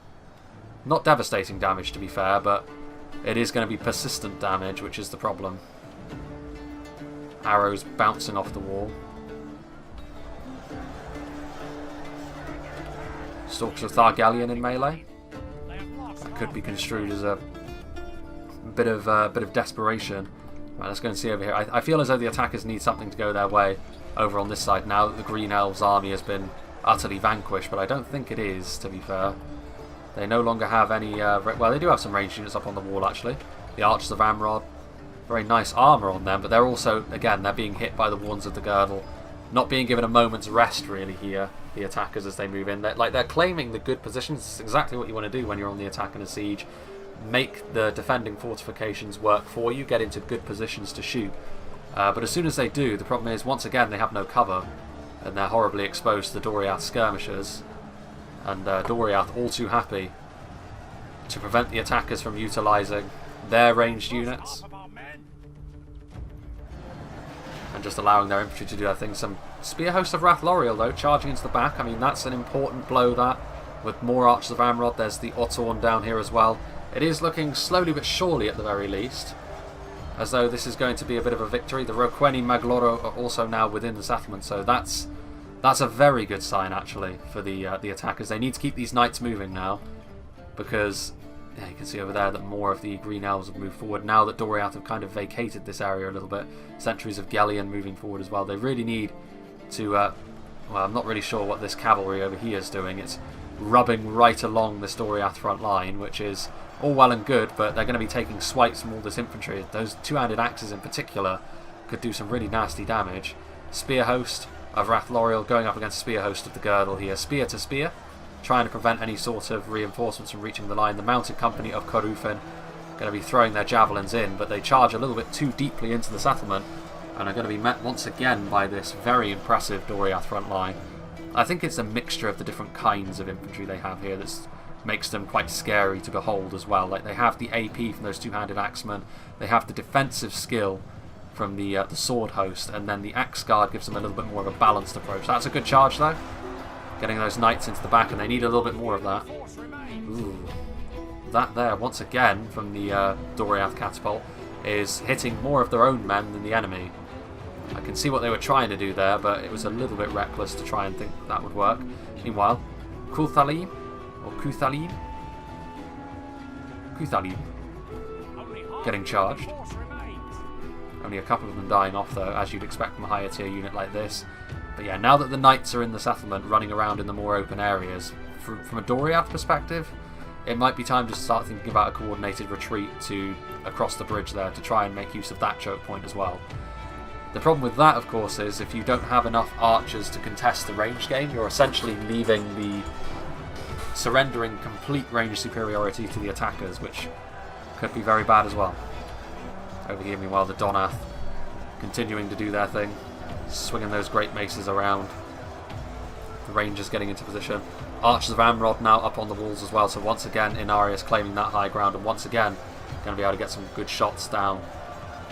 Not devastating damage, to be fair, but it is going to be persistent damage, which is the problem. arrows bouncing off the wall. Stalks of Thargallion in melee. That could be construed as a bit of desperation. Right, let's go and see over here. I feel as though the attackers need something to go their way over on this side now that the Green Elves' army has been utterly vanquished, but I don't think it is, to be fair. They no longer have any... well, they do have some ranged units up on the wall, actually. The Archers of Amrod. Very nice armour on them, but they're also, again, they're being hit by the Warns of the Girdle. Not being given a moment's rest, really, here, the attackers, as they move in. They're claiming the good positions. It's exactly what you want to do when you're on the attack in a siege. Make the defending fortifications work for you, get into good positions to shoot. But as soon as they do, the problem is, once again, they have no cover, and they're horribly exposed to the Doriath skirmishers. And Doriath, all too happy to prevent the attackers from utilising their ranged units. And just allowing their infantry to do their thing. Some Spear Host of Rathloriel, though, charging into the back. I mean, that's an important blow, that. With more Archers of Amrod, there's the Ottorn down here as well. It is looking slowly but surely, at the very least, as though this is going to be a bit of a victory. The Roqueni Magloro are also now within the settlement, so that's a very good sign, actually, for the attackers. They need to keep these knights moving now, because yeah, you can see over there that more of the Green Elves have moved forward. Now that Doriath have kind of vacated this area a little bit, Sentries of Gellion moving forward as well. They really need to... well, I'm not really sure what this cavalry over here is doing. It's rubbing right along this Doriath front line, which is all well and good, but they're going to be taking swipes from all this infantry. Those two-handed axes in particular could do some really nasty damage. Spear Host of Rathloriel going up against Spear Host of the Girdle here. Spear to spear, trying to prevent any sort of reinforcements from reaching the line. The Mounted Company of Corufin going to be throwing their javelins in, but they charge a little bit too deeply into the settlement and are going to be met once again by this very impressive Doriath front line. I think it's a mixture of the different kinds of infantry they have here that makes them quite scary to behold as well. Like, they have the AP from those two-handed axemen, they have the defensive skill from the sword host, and then the axe guard gives them a little bit more of a balanced approach. That's a good charge, though. Getting those knights into the back, and they need a little bit more of that. Ooh. That there, once again, from the Doriath catapult, is hitting more of their own men than the enemy. I can see what they were trying to do there, but it was a little bit reckless to try and think that would work. Meanwhile, Kuthalim, or Kuthalim, getting charged. Only a couple of them dying off, though, as you'd expect from a higher tier unit like this. But yeah, now that the knights are in the settlement, running around in the more open areas, from a Doriath perspective, it might be time to start thinking about a coordinated retreat across the bridge there to try and make use of that choke point as well. The problem with that, of course, is if you don't have enough archers to contest the range game, you're essentially surrendering complete range superiority to the attackers, which could be very bad as well. Over here, meanwhile, the Donath continuing to do their thing, swinging those great maces around. The Rangers getting into position. Archers of Amrod now up on the walls as well, so once again Inarius claiming that high ground, and once again going to be able to get some good shots down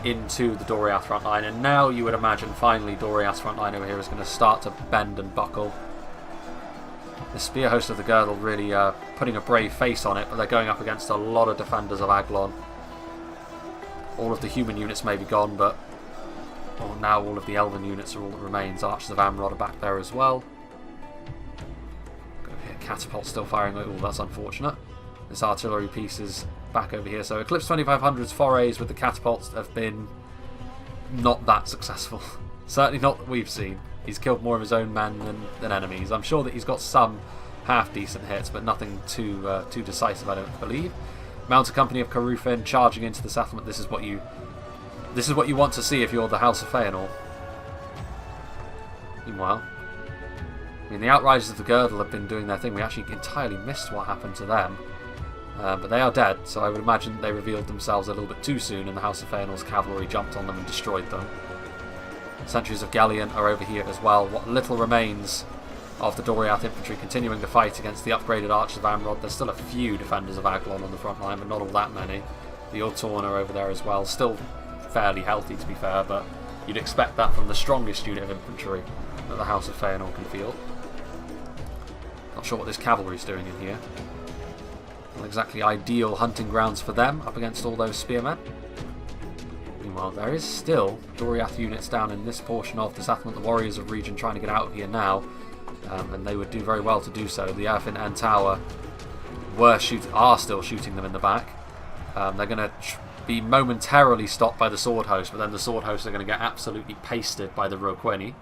into the Doriath front line. And now you would imagine finally Doriath's front line over here is going to start to bend and buckle. The Spear Host of the Girdle really putting a brave face on it, but they're going up against a lot of defenders of Aglon. All of the human units may be gone, but now all of the elven units are all that remains. Archers of Amrod are back there as well. Go here, catapult still firing. Oh, that's unfortunate. This artillery piece is back over here. So Eclipse 2500's forays with the catapults have been not that successful. Certainly not that we've seen. He's killed more of his own men than enemies. I'm sure that he's got some half-decent hits, but nothing too decisive, I don't believe. Mounted Company of Corufin charging into the settlement. This is what you want to see if you're the House of Feyenoord. Meanwhile, I mean, the Outriders of the Girdle have been doing their thing. We actually entirely missed what happened to them. But they are dead, so I would imagine they revealed themselves a little bit too soon, and the House of Feyenoord's cavalry jumped on them and destroyed them. Sentries of Gellion are over here as well. What little remains of the Doriath infantry continuing to fight against the upgraded Archers of Amrod. There's still a few defenders of Aglon on the front line, but not all that many. The Ottorn are over there as well. Still fairly healthy, to be fair, but you'd expect that from the strongest unit of infantry that the House of Feyenoord can field. Not sure what this cavalry's doing in here. Not exactly ideal hunting grounds for them up against all those spearmen. Meanwhile, Meanwhile, there is still DORIATH units down in this portion of the settlement. The Warriors of Region trying to get out of here now, and they would do very well to do so. The Earthen End Tower are still shooting them in the back. They're going to be momentarily stopped by the Sword Host, but then the Sword Hosts are going to get absolutely pasted by the Roqueni.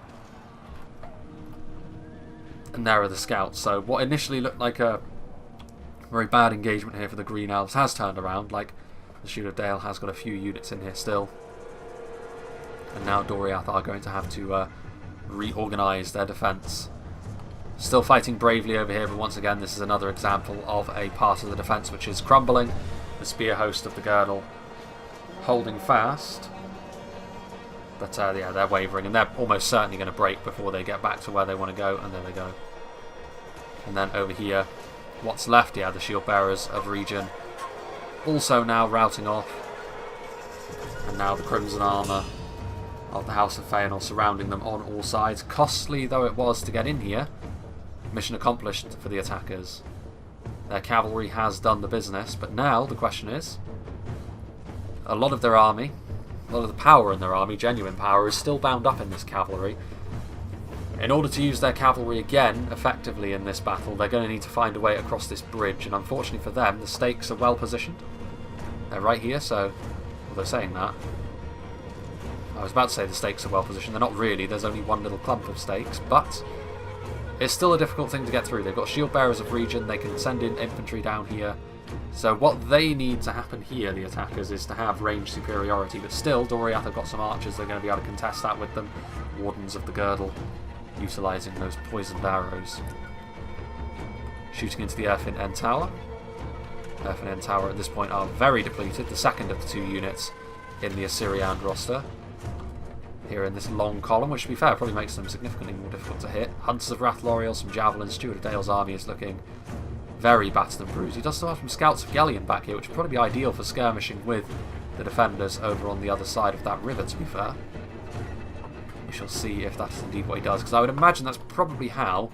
And there are the scouts. So what initially looked like a very bad engagement here for the Green Elves has turned around. Like, the Shield of Dale has got a few units in here still. And now DORIATH are going to have to reorganise their defence. Still fighting bravely over here, but once again this is another example of a part of the defence which is crumbling. The Spear Host of the Girdle holding fast. But yeah, they're wavering, and they're almost certainly going to break before they get back to where they want to go, and there they go. And then over here, what's left? Yeah, the Shield Bearers of Region also now routing off. And now the Crimson Armour of the House of Feyenoord surrounding them on all sides. Costly though it was to get in here, mission accomplished for the attackers. Their cavalry has done the business, but now the question is, a lot of their army, a lot of the power in their army, genuine power, is still bound up in this cavalry. In order to use their cavalry again effectively in this battle, they're going to need to find a way across this bridge, and unfortunately for them, the stakes are well positioned. They're right here, so, although saying that, I was about to say the stakes are well positioned. They're not really, there's only one little clump of stakes, but it's still a difficult thing to get through. They've got Shield Bearers of Region, they can send in infantry down here. So what they need to happen here, the attackers, is to have range superiority, but still, DORIATH have got some archers, they're going to be able to contest that with them. Wardens of the Girdle, utilising those poisoned arrows. Shooting into the Earthen End Tower. Earthen End Tower at this point are very depleted, the second of the two units in the Assyrian roster. Here in this long column, which to be fair probably makes them significantly more difficult to hit. Hunters of Rathloriel, some javelins. Steward of Dale's army is looking very battered and bruised. He does still have some scouts of Gellion back here, which would probably be ideal for skirmishing with the defenders over on the other side of that river, to be fair. We shall see if that's indeed what he does, because I would imagine that's probably how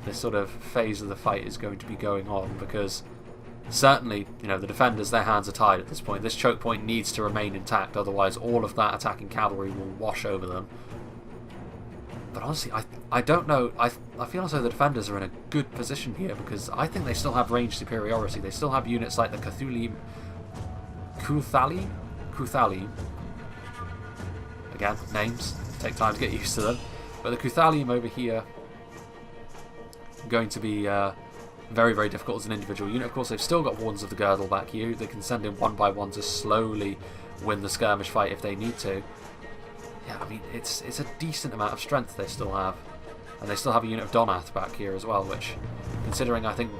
this sort of phase of the fight is going to be going on, because certainly, you know, the defenders, their hands are tied at this point. This choke point needs to remain intact, otherwise all of that attacking cavalry will wash over them. But honestly, I don't know. I feel as though the defenders are in a good position here, because I think they still have range superiority. They still have units like the Cuthali. Again, names take time to get used to them. But the Cuthalium over here going to be very, very difficult as an individual unit. Of course, they've still got Wardens of the Girdle back here. They can send in one by one to slowly win the skirmish fight if they need to. Yeah, I mean, it's a decent amount of strength they still have. And they still have a unit of Donath back here as well, which, considering I think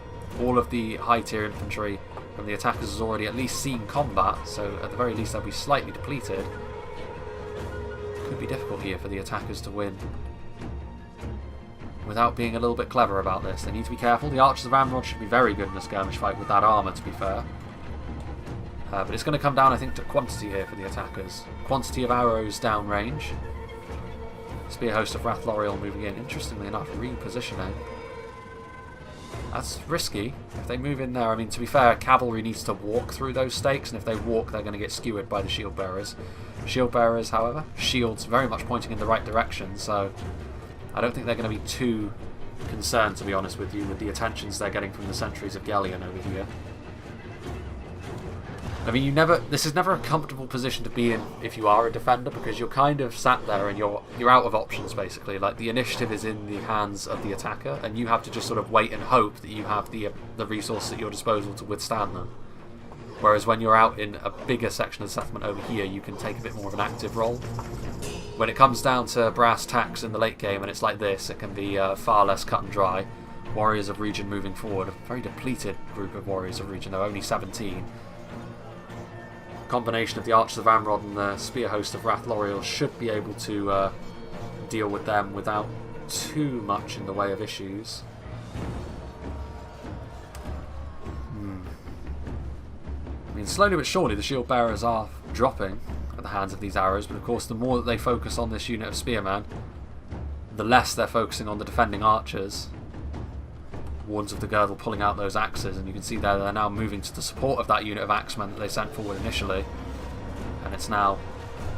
all of the high-tier infantry from the attackers has already at least seen combat, so at the very least they'll be slightly depleted. Could be difficult here for the attackers to win without being a little bit clever about this. They need to be careful. The Archers of Amrod should be very good in a skirmish fight with that armour, to be fair. But it's going to come down, I think, to quantity here for the attackers. Quantity of arrows downrange. Spear Host of Rathloriel moving in. Interestingly enough, repositioning. That's risky. If they move in there, I mean, to be fair, cavalry needs to walk through those stakes, and if they walk, they're going to get skewered by the Shield Bearers. Shield Bearers, however, shields very much pointing in the right direction, so I don't think they're going to be too concerned, to be honest with you, with the attentions they're getting from the sentries of Gellion over here. I mean, this is never a comfortable position to be in if you are a defender, because you're kind of sat there and you're out of options, basically. Like, the initiative is in the hands of the attacker, and you have to just sort of wait and hope that you have the resources at your disposal to withstand them. Whereas when you're out in a bigger section of the settlement over here, you can take a bit more of an active role. When it comes down to brass tacks in the late game and it's like this, it can be far less cut and dry. Warriors of Region moving forward, a very depleted group of Warriors of Region, though only 17. Combination of the Archers of Amrod and the Spear Host of Rathloriel should be able to deal with them without too much in the way of issues. I mean, slowly but surely the Shield Bearers are dropping at the hands of these arrows, but of course the more that they focus on this unit of Spearmen, the less they're focusing on the defending archers. Wardens of the Girdle pulling out those axes, and you can see there they're now moving to the support of that unit of axemen that they sent forward initially. And it's now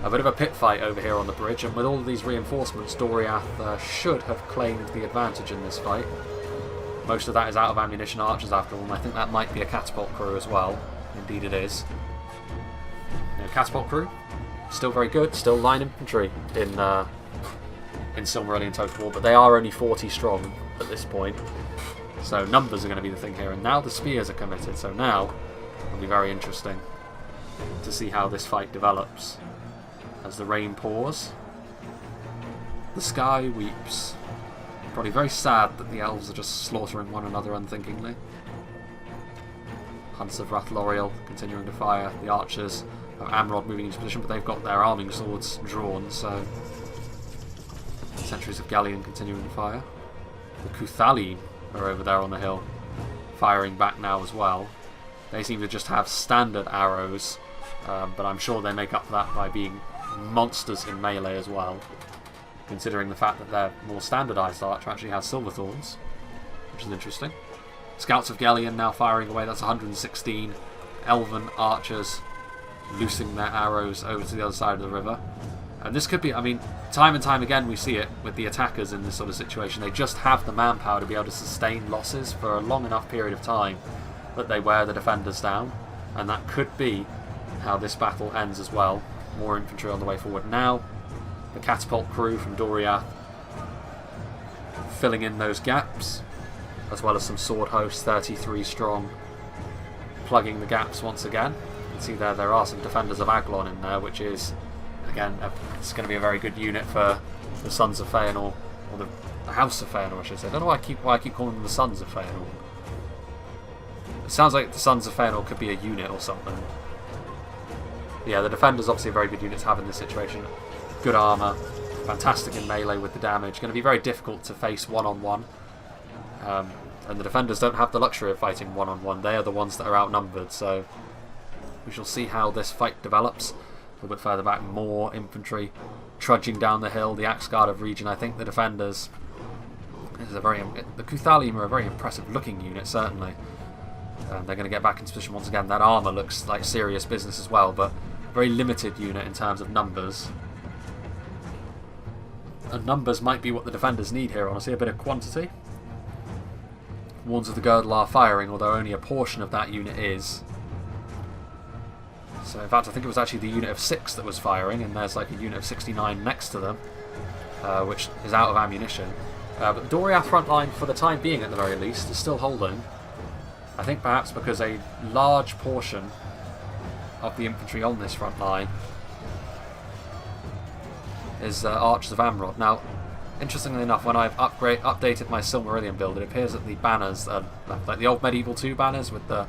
A bit of a pit fight over here on the bridge, and with all of these reinforcements, DORIATH should have claimed the advantage in this fight. Most of that is out of ammunition archers after all, and I think that might be a catapult crew as well. Indeed it is. Catapult crew, still very good, still line infantry in Silmarillion Total War, but they are only 40 strong at this point. So numbers are going to be the thing here, and now the spears are committed, so now it'll be very interesting to see how this fight develops. As the rain pours, the sky weeps. Probably very sad that the elves are just slaughtering one another unthinkingly. Hunts of Rathloriel continuing to fire. The archers have Amrod moving into position, but they've got their arming swords drawn, so sentries of Galleon continuing to fire. The Cavalry are over there on the hill, firing back now as well. They seem to just have standard arrows, but I'm sure they make up for that by being monsters in melee as well, considering the fact that their more standardised archer actually has silver thorns, which is interesting. Scouts of Galleon now firing away. That's 116 elven archers loosing their arrows over to the other side of the river. And this could be, I mean, time and time again we see it with the attackers in this sort of situation. They just have the manpower to be able to sustain losses for a long enough period of time that they wear the defenders down. And that could be how this battle ends as well. More infantry on the way forward now. The catapult crew from DORIATH filling in those gaps, as well as some sword hosts, 33 strong, plugging the gaps once again. You can see there are some defenders of Aglon in there, which is, again, it's going to be a very good unit for the Sons of Feyenoord, or the House of Feyenoord, I should say. I don't know why I keep calling them the Sons of Feyenoord. It sounds like the Sons of Feyenoord could be a unit or something. Yeah, the defenders obviously a very good unit to have in this situation. Good armour, fantastic in melee with the damage. Going to be very difficult to face one-on-one. And the defenders don't have the luxury of fighting one-on-one. They are the ones that are outnumbered, so we shall see how this fight develops. A little bit further back, more infantry trudging down the hill. The Axe Guard of Region, I think the defenders... the Cathalium are a very impressive looking unit, certainly. They're going to get back into position once again. That armour looks like serious business as well, but very limited unit in terms of numbers. And numbers might be what the defenders need here, honestly, a bit of quantity. Warns of the Girdle are firing, although only a portion of that unit is. So in fact I think it was actually the unit of 6 that was firing, and there's like a unit of 69 next to them, which is out of ammunition. But the DORIATH front line, for the time being at the very least, is still holding. I think perhaps because a large portion of the infantry on this front line is Archers of Amrod. Now, interestingly enough, when I've updated my Silmarillion build, it appears that the banners are like the old Medieval 2 banners with the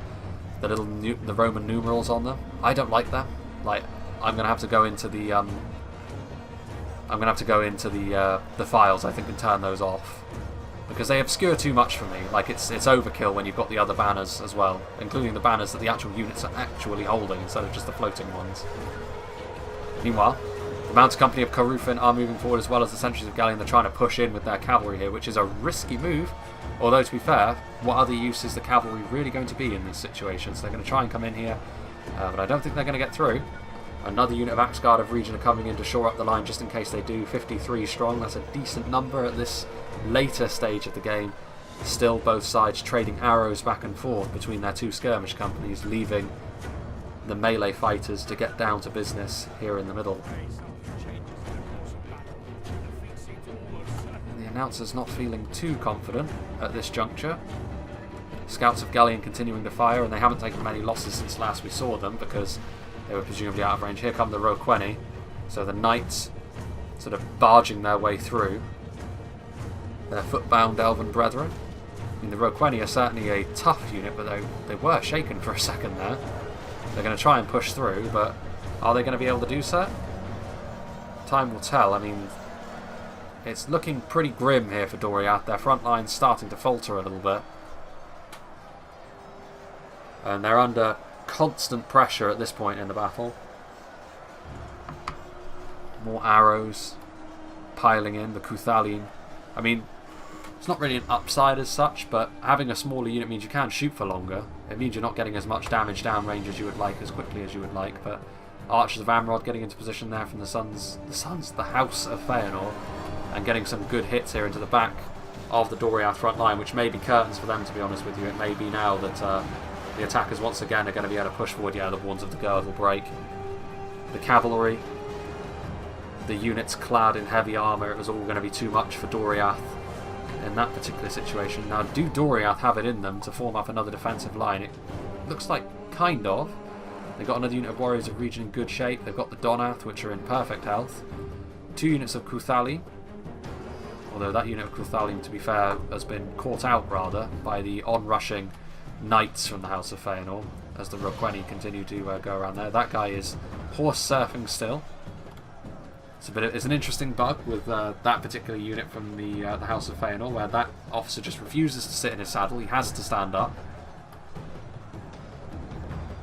Roman numerals on them. I don't like them. Like, I'm gonna have to go into the the files, I think, and turn those off, because they obscure too much for me. Like, it's overkill when you've got the other banners as well, including the banners that the actual units are actually holding instead of just the floating ones. Meanwhile, the Mounted Company of Carufin are moving forward, as well as the Sentries of Galleon. They're trying to push in with their cavalry here, which is a risky move. Although, to be fair, what other use is the cavalry really going to be in these situations? They're going to try and come in here, but I don't think they're going to get through. Another unit of Axe Guard of Region are coming in to shore up the line just in case they do. 53 strong, that's a decent number at this later stage of the game. Still, both sides trading arrows back and forth between their two skirmish companies, leaving the melee fighters to get down to business here in the middle. The announcer's not feeling too confident at this juncture. Scouts of Galleon continuing to fire, and they haven't taken many losses since last we saw them because they were presumably out of range. Here come the Roqueni, so the knights sort of barging their way through their footbound elven brethren. I mean, the Roqueni are certainly a tough unit, but they were shaken for a second there. They're going to try and push through, but are they going to be able to do so? Time will tell. I mean, it's looking pretty grim here for DORIATH. Their front line's starting to falter a little bit, and they're under constant pressure at this point in the battle. More arrows piling in. The Cathalion, I mean, it's not really an upside as such, but having a smaller unit means you can shoot for longer. It means you're not getting as much damage downrange as you would like, as quickly as you would like, but Archers of Amrod getting into position there from the House of Feyenoord, and getting some good hits here into the back of the DORIATH front line, which may be curtains for them, to be honest with you. It may be now that the attackers once again are going to be able to push forward. Yeah, the Wards of the Guard will break. The cavalry, the units clad in heavy armour, it was all going to be too much for DORIATH in that particular situation. Now, do DORIATH have it in them to form up another defensive line? It looks like kind of. They've got another unit of Warriors of Region in good shape. They've got the Donath, which are in perfect health. 2 units of Cuthali, although that unit of Cuthali, to be fair, has been caught out, rather, by the on-rushing knights from the House of Feyenoord, as the Roqueni continue to go around there. That guy is horse surfing still. It's an interesting bug with that particular unit from the House of Feyenoord, where that officer just refuses to sit in his saddle. He has to stand up.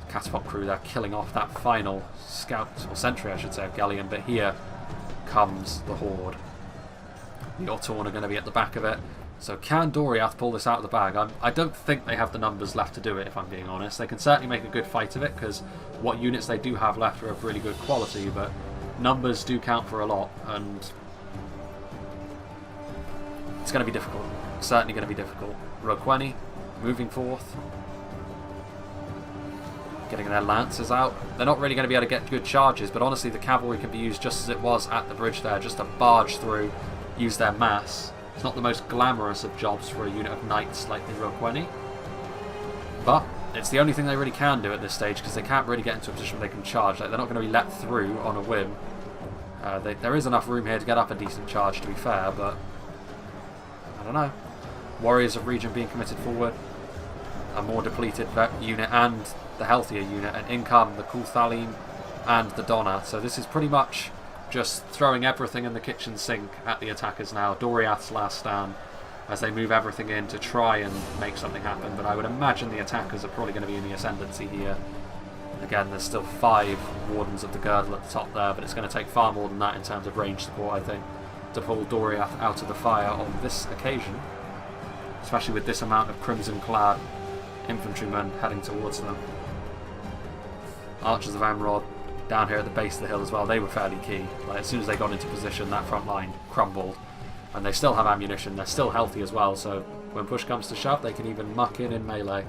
Catapult crew there killing off that final scout, or sentry I should say, of Galleon, but here comes the Horde. The Autorn are going to be at the back of it. So can DORIATH pull this out of the bag? I don't think they have the numbers left to do it, if I'm being honest. They can certainly make a good fight of it, because what units they do have left are of really good quality, but numbers do count for a lot, and it's going to be difficult. Certainly going to be difficult. Roqueni moving forth, getting their lances out. They're not really going to be able to get good charges, but honestly the cavalry can be used just as it was at the bridge there, just to barge through, use their mass. It's not the most glamorous of jobs for a unit of knights like the Roqueni, but it's the only thing they really can do at this stage, because they can't really get into a position where they can charge. Like, they're not going to be let through on a whim. There is enough room here to get up a decent charge, to be fair, but I don't know. Warriors of Region being committed forward, a more depleted unit and the healthier unit, and in come the Cuthali and the Donath. So this is pretty much just throwing everything in the kitchen sink at the attackers now. DORIATH's last stand as they move everything in to try and make something happen, but I would imagine the attackers are probably going to be in the ascendancy here. Again, there's still 5 Wardens of the Girdle at the top there, but it's going to take far more than that in terms of range support, I think, to pull DORIATH out of the fire on this occasion, especially with this amount of crimson-clad infantrymen heading towards them. Archers of Amrod down here at the base of the hill as well, they were fairly key. Like, as soon as they got into position, that front line crumbled, and they still have ammunition, they're still healthy as well, so when push comes to shove they can even muck in melee,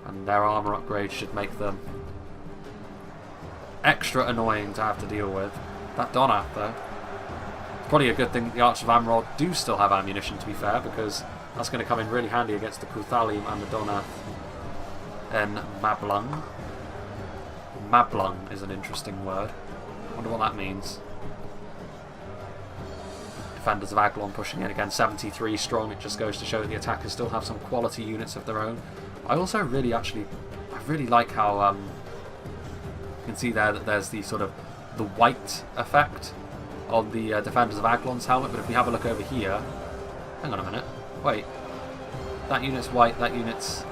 and their armour upgrade should make them extra annoying to have to deal with. That Donath though, it's probably a good thing that the Archers of Amrod do still have ammunition, to be fair, because that's going to come in really handy against the Cuthali and the Donath and Mablung. Mablung is an interesting word. I wonder what that means. Defenders of Aglon pushing in again, 73 strong. It just goes to show that the attackers still have some quality units of their own. I also really like how you can see there that there's the sort of the white effect on the Defenders of Aglon's helmet, but if we have a look over here, hang on a minute, wait, that unit's white, that unit's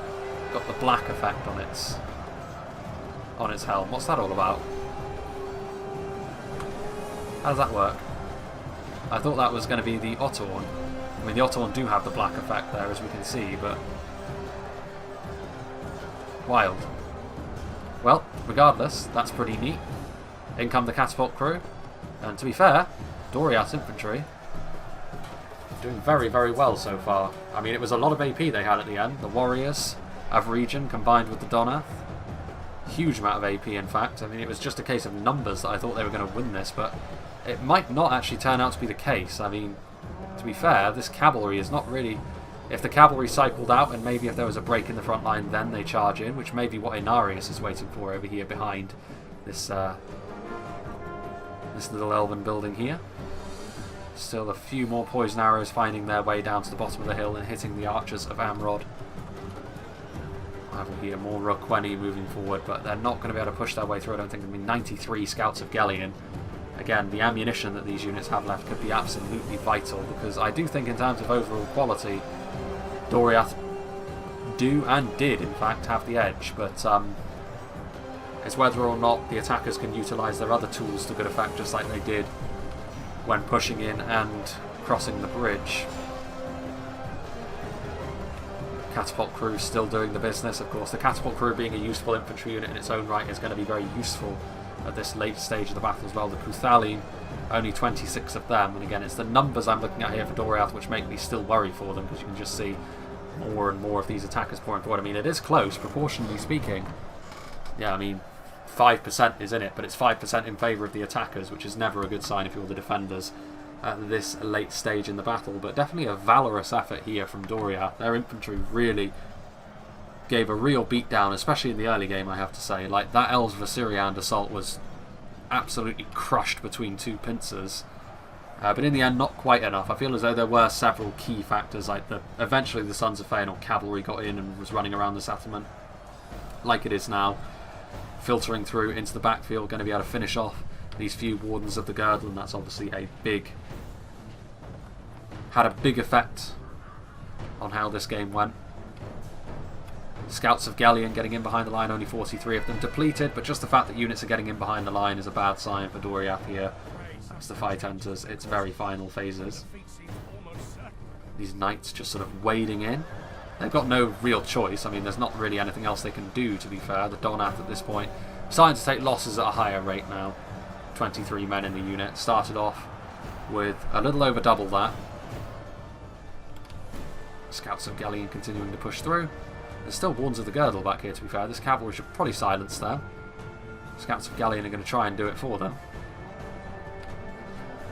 got the black effect on its helm. What's that all about? How does that work? I thought that was going to be the Autorn. I mean, the Autorn do have the black effect there, as we can see, but wild. Well, regardless, that's pretty neat. In come the catapult crew, and to be fair, DORIATH's infantry doing very, very well so far. I mean, it was a lot of AP they had at the end. The Warriors of Region combined with the Donath. Huge amount of AP, in fact. I mean, it was just a case of numbers that I thought they were going to win this, but it might not actually turn out to be the case. I mean, to be fair, this cavalry is not really... If the cavalry cycled out, and maybe if there was a break in the front line, then they charge in, which may be what Inarius is waiting for over here behind this this little elven building here. Still a few more poison arrows finding their way down to the bottom of the hill and hitting the Archers of Amrod. Over here, more Roqueni moving forward, but they're not going to be able to push their way through, I don't think. I mean, 93 scouts of Galleon. Again, the ammunition that these units have left could be absolutely vital, because I do think in terms of overall quality, DORIATH do and did, in fact, have the edge, but it's whether or not the attackers can utilise their other tools to good effect, just like they did when pushing in and crossing the bridge. Catapult crew still doing the business, of course. The catapult crew being a useful infantry unit in its own right is going to be very useful at this late stage of the battle as well. The Cavalry, only 26 of them, and again it's the numbers I'm looking at here for DORIATH which make me still worry for them, because you can just see more and more of these attackers pouring forward. I mean, it is close, proportionally speaking. Yeah, I mean, 5% is in it, but it's 5% in favour of the attackers, which is never a good sign if you're the defenders at this late stage in the battle. But definitely a valorous effort here from DORIATH. Their infantry really gave a real beatdown, especially in the early game, I have to say. Like, that Elves Vasiriand assault was absolutely crushed between two pincers. But in the end, not quite enough. I feel as though there were several key factors, like eventually the Sons of Feyenoord cavalry got in and was running around the settlement, like it is now, filtering through into the backfield, going to be able to finish off these few Wardens of the Girdle, and that's obviously had a big effect on how this game went. Scouts of Galleon getting in behind the line, only 43 of them depleted, but just the fact that units are getting in behind the line is a bad sign for DORIATH here. As the fight enters its very final phases. These knights just sort of wading in. They've got no real choice. I mean, there's not really anything else they can do, to be fair. The Donath at this point starting to take losses at a higher rate now. 23 men in the unit. Started off with a little over double that. Scouts of Galleon continuing to push through. There's still Wardens of the Girdle back here, to be fair. This cavalry should probably silence them. Scouts of Galleon are going to try and do it for them.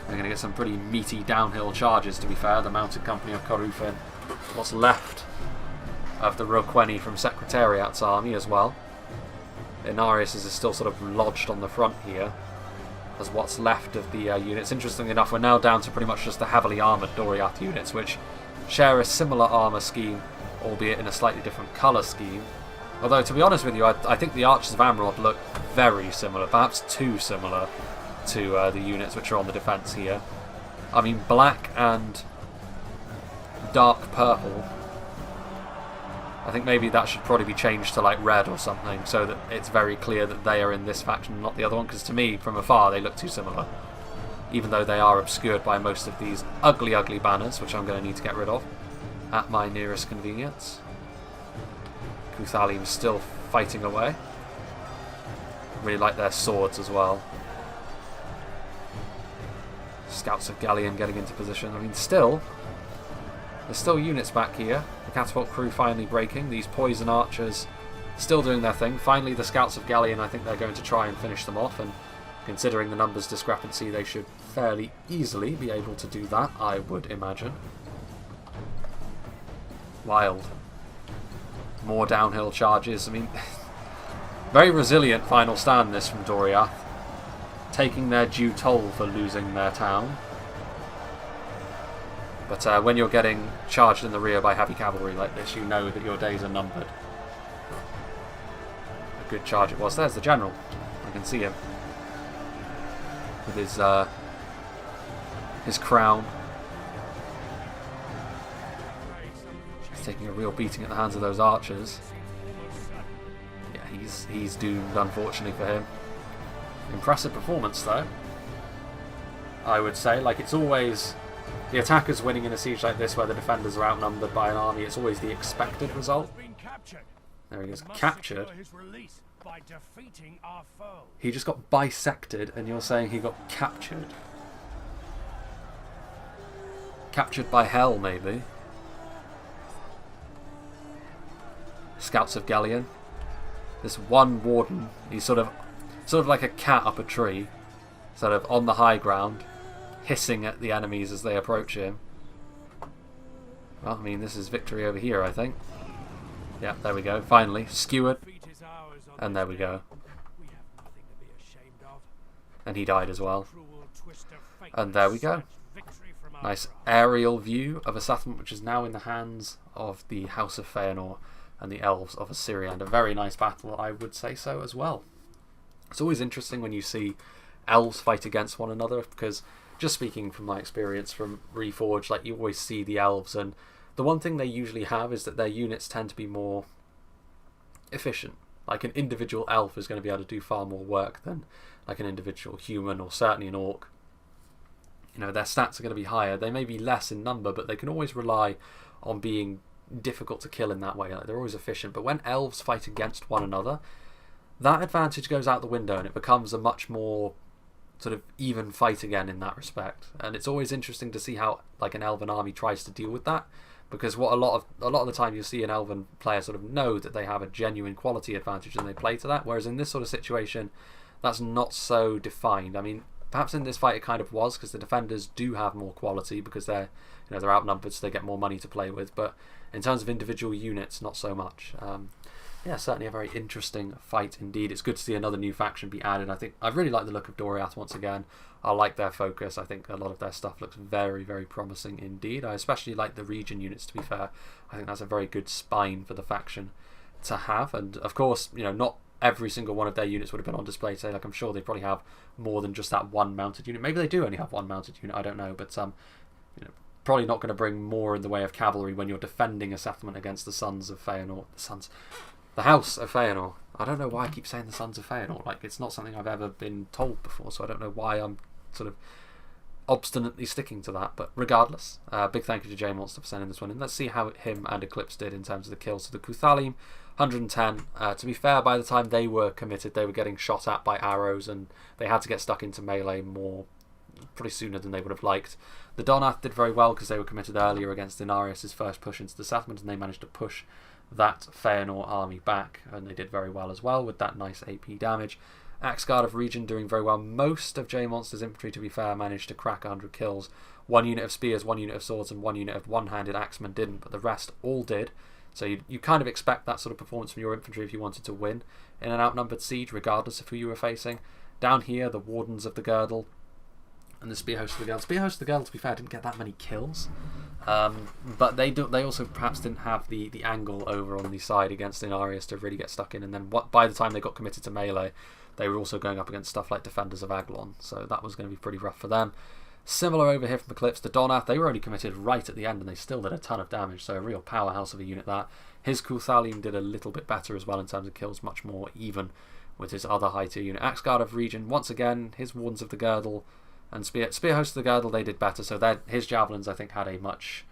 They're going to get some pretty meaty downhill charges, to be fair. The mounted company of Corufin. What's left of the Roqueni from Secretariat's army as well. Inarius is still sort of lodged on the front here as what's left of the units. Interestingly enough, we're now down to pretty much just the heavily armoured DORIATH units, which share a similar armour scheme, albeit in a slightly different colour scheme. Although, to be honest with you, I think the Archers of Amrod look very similar, perhaps too similar to the units which are on the defence here. I mean, black and dark purple. I think maybe that should probably be changed to like red or something, so that it's very clear that they are in this faction, not the other one, because to me, from afar, they look too similar. Even though they are obscured by most of these ugly, ugly banners, which I'm going to need to get rid of at my nearest convenience. Cuthalim still fighting away. Really like their swords as well. Scouts of Galleon getting into position. I mean, there's still units back here. The catapult crew finally breaking. These poison archers still doing their thing. Finally, the Scouts of Galleon, I think they're going to try and finish them off, and considering the numbers discrepancy, they should fairly easily be able to do that, I would imagine. Wild. More downhill charges. I mean, very resilient final stand this from DORIATH. Taking their due toll for losing their town. But when you're getting charged in the rear by heavy cavalry like this, you know that your days are numbered. A good charge it was. There's the general. I can see him. With his crown. He's taking a real beating at the hands of those archers. Yeah, he's doomed, unfortunately for him. Impressive performance, though. I would say. Like, it's always the attackers winning in a siege like this where the defenders are outnumbered by an army. It's always the expected result. There he is, captured. He just got bisected, and you're saying he got captured? Captured by hell, maybe. Scouts of Galleon. This one warden, he's sort of like a cat up a tree, sort of on the high ground, hissing at the enemies as they approach him. Well, I mean, this is victory over here, I think. Yeah, there we go. Finally, skewered. And there we go. And he died as well. And there we go. Nice aerial view of a settlement which is now in the hands of the House of Feyenoord and the Elves of Assyria. And a very nice battle, I would say so as well. It's always interesting when you see elves fight against one another, because just speaking from my experience from Reforged, like, you always see the elves, and the one thing they usually have is that their units tend to be more efficient. Like, an individual elf is going to be able to do far more work than like an individual human, or certainly an orc. You know, their stats are going to be higher. They may be less in number, but they can always rely on being difficult to kill in that way. Like, they're always efficient. But when elves fight against one another, that advantage goes out the window, and it becomes a much more sort of even fight again in that respect. And it's always interesting to see how like an elven army tries to deal with that, because what a lot of the time you'll see an elven player sort of know that they have a genuine quality advantage and they play to that, whereas in this sort of situation that's not so defined. I mean, perhaps in this fight it kind of was, because the defenders do have more quality because they're outnumbered, so they get more money to play with, but in terms of individual units, not so much. Yeah, certainly a very interesting fight indeed. It's good to see another new faction be added. I think I really like the look of DORIATH once again. I like their focus. I think a lot of their stuff looks very, very promising indeed. I especially like the region units, to be fair. I think that's a very good spine for the faction to have. And of course, not every single one of their units would have been on display today. Like, I'm sure they probably have more than just that one mounted unit. Maybe they do only have one mounted unit, I don't know. But probably not going to bring more in the way of cavalry when you're defending a settlement against the Sons of Feyenoord. The House of Feyenoord. I don't know why I keep saying the Sons of Feyenoord. Like, it's not something I've ever been told before, so I don't know why I'm sort of obstinately sticking to that. But regardless, big thank you to J Monster for sending this one in. Let's see how him and Eclipse did in terms of the kills. So the Cuthalim, 110. To be fair, by the time they were committed, they were getting shot at by arrows, and they had to get stuck into melee pretty sooner than they would have liked. The Donath did very well because they were committed earlier against Inarius' first push into the settlement, and they managed to push that Feyenoord army back, and they did very well as well with that nice AP damage. Axguard of Region doing very well. Most of J Monster's infantry, to be fair, managed to crack 100 kills. 1 unit of spears, 1 unit of swords, and 1 unit of one-handed axemen didn't, but the rest all did. So you kind of expect that sort of performance from your infantry if you wanted to win in an outnumbered siege, regardless of who you were facing. Down here, the Wardens of the Girdle and the Spear Host of the Girdle. Spear Host of the Girdle, to be fair, didn't get that many kills. But they also perhaps didn't have the angle over on the side against Inarius to really get stuck in, and then by the time they got committed to melee, they were also going up against stuff like Defenders of Aglon, so that was going to be pretty rough for them. Similar over here from Eclipse. The Donath, they were only committed right at the end, and they still did a ton of damage, so a real powerhouse of a unit that. His Cuthalim did a little bit better as well in terms of kills, much more even with his other high tier unit. Axguard of Region, once again, his Wardens of the Girdle and Spear Host of the Girdle, they did better, so his Javelins, I think, had a much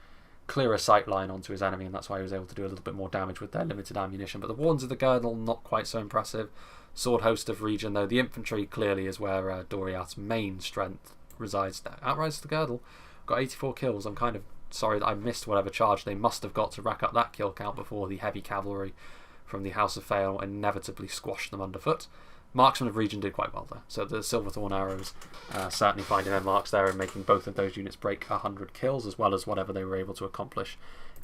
clearer sight line onto his enemy, and that's why he was able to do a little bit more damage with their limited ammunition. But the Wardens of the Girdle, not quite so impressive. Sword Host of Region, though, the infantry clearly is where DORIATH's main strength resides. Outrise of the Girdle got 84 kills. I'm kind of sorry that I missed whatever charge they must have got to rack up that kill count before the heavy cavalry from the House of Feyenoord inevitably squashed them underfoot. Marksmen of Region did quite well there, so the Silverthorn arrows certainly finding their marks there and making both of those units break 100 kills, as well as whatever they were able to accomplish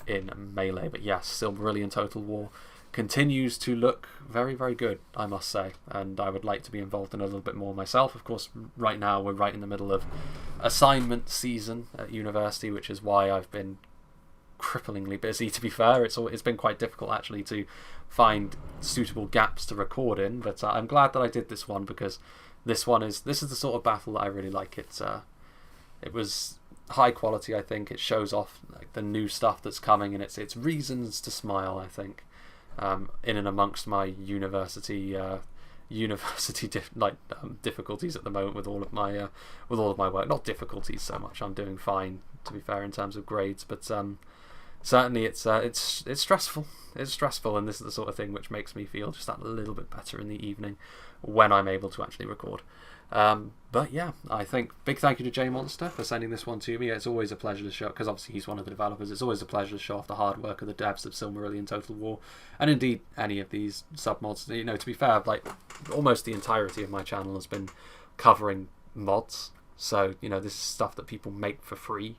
in melee. But yes, Silmarillion Total War continues to look very, very good, I must say, and I would like to be involved in a little bit more myself. Of course, right now we're right in the middle of assignment season at university, which is why I've been cripplingly busy, to be fair. It's been quite difficult actually to find suitable gaps to record in, but I'm glad that I did this one, because this is the sort of battle that I really like. It was high quality. I think it shows off like the new stuff that's coming, and it's reasons to smile, I think, in and amongst my university difficulties at the moment with all of my work. Not difficulties so much, I'm doing fine, to be fair, in terms of grades, but certainly it's stressful. It's stressful, and this is the sort of thing which makes me feel just that little bit better in the evening when I'm able to actually record. But yeah, I think big thank you to J Monster for sending this one to me. It's always a pleasure to show, because obviously he's one of the developers. It's always a pleasure to show off the hard work of the devs of Silmarillion Total War, and indeed any of these submods. To be fair, like almost the entirety of my channel has been covering mods. So this is stuff that people make for free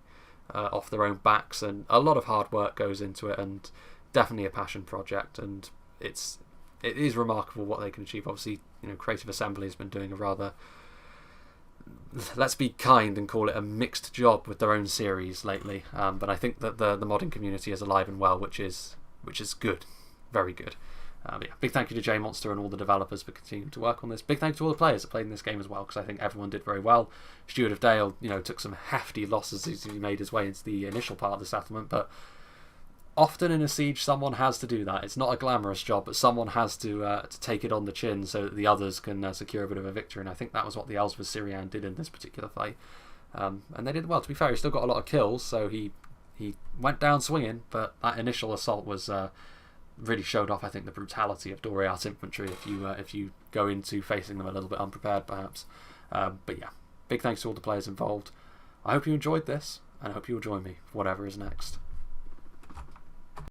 off their own backs, and a lot of hard work goes into it, and definitely a passion project. And it is remarkable what they can achieve. Obviously, Creative Assembly has been doing a rather, let's be kind and call it a mixed job with their own series lately. But I think that the modding community is alive and well, which is good, very good. Yeah, big thank you to J Monster and all the developers for continuing to work on this. Big thank you to all the players that played in this game as well, because I think everyone did very well. Stewart of Dale, took some hefty losses as he made his way into the initial part of the settlement, but often in a siege someone has to do that. It's not a glamorous job, but someone has to take it on the chin so that the others can secure a bit of a victory, and I think that was what the Elves of Syrian did in this particular fight. And they did well. To be fair, he still got a lot of kills, so he went down swinging, but that initial assault was really showed off, I think, the brutality of DORIATH infantry if you go into facing them a little bit unprepared, perhaps. But yeah, big thanks to all the players involved. I hope you enjoyed this, and I hope you'll join me for whatever is next.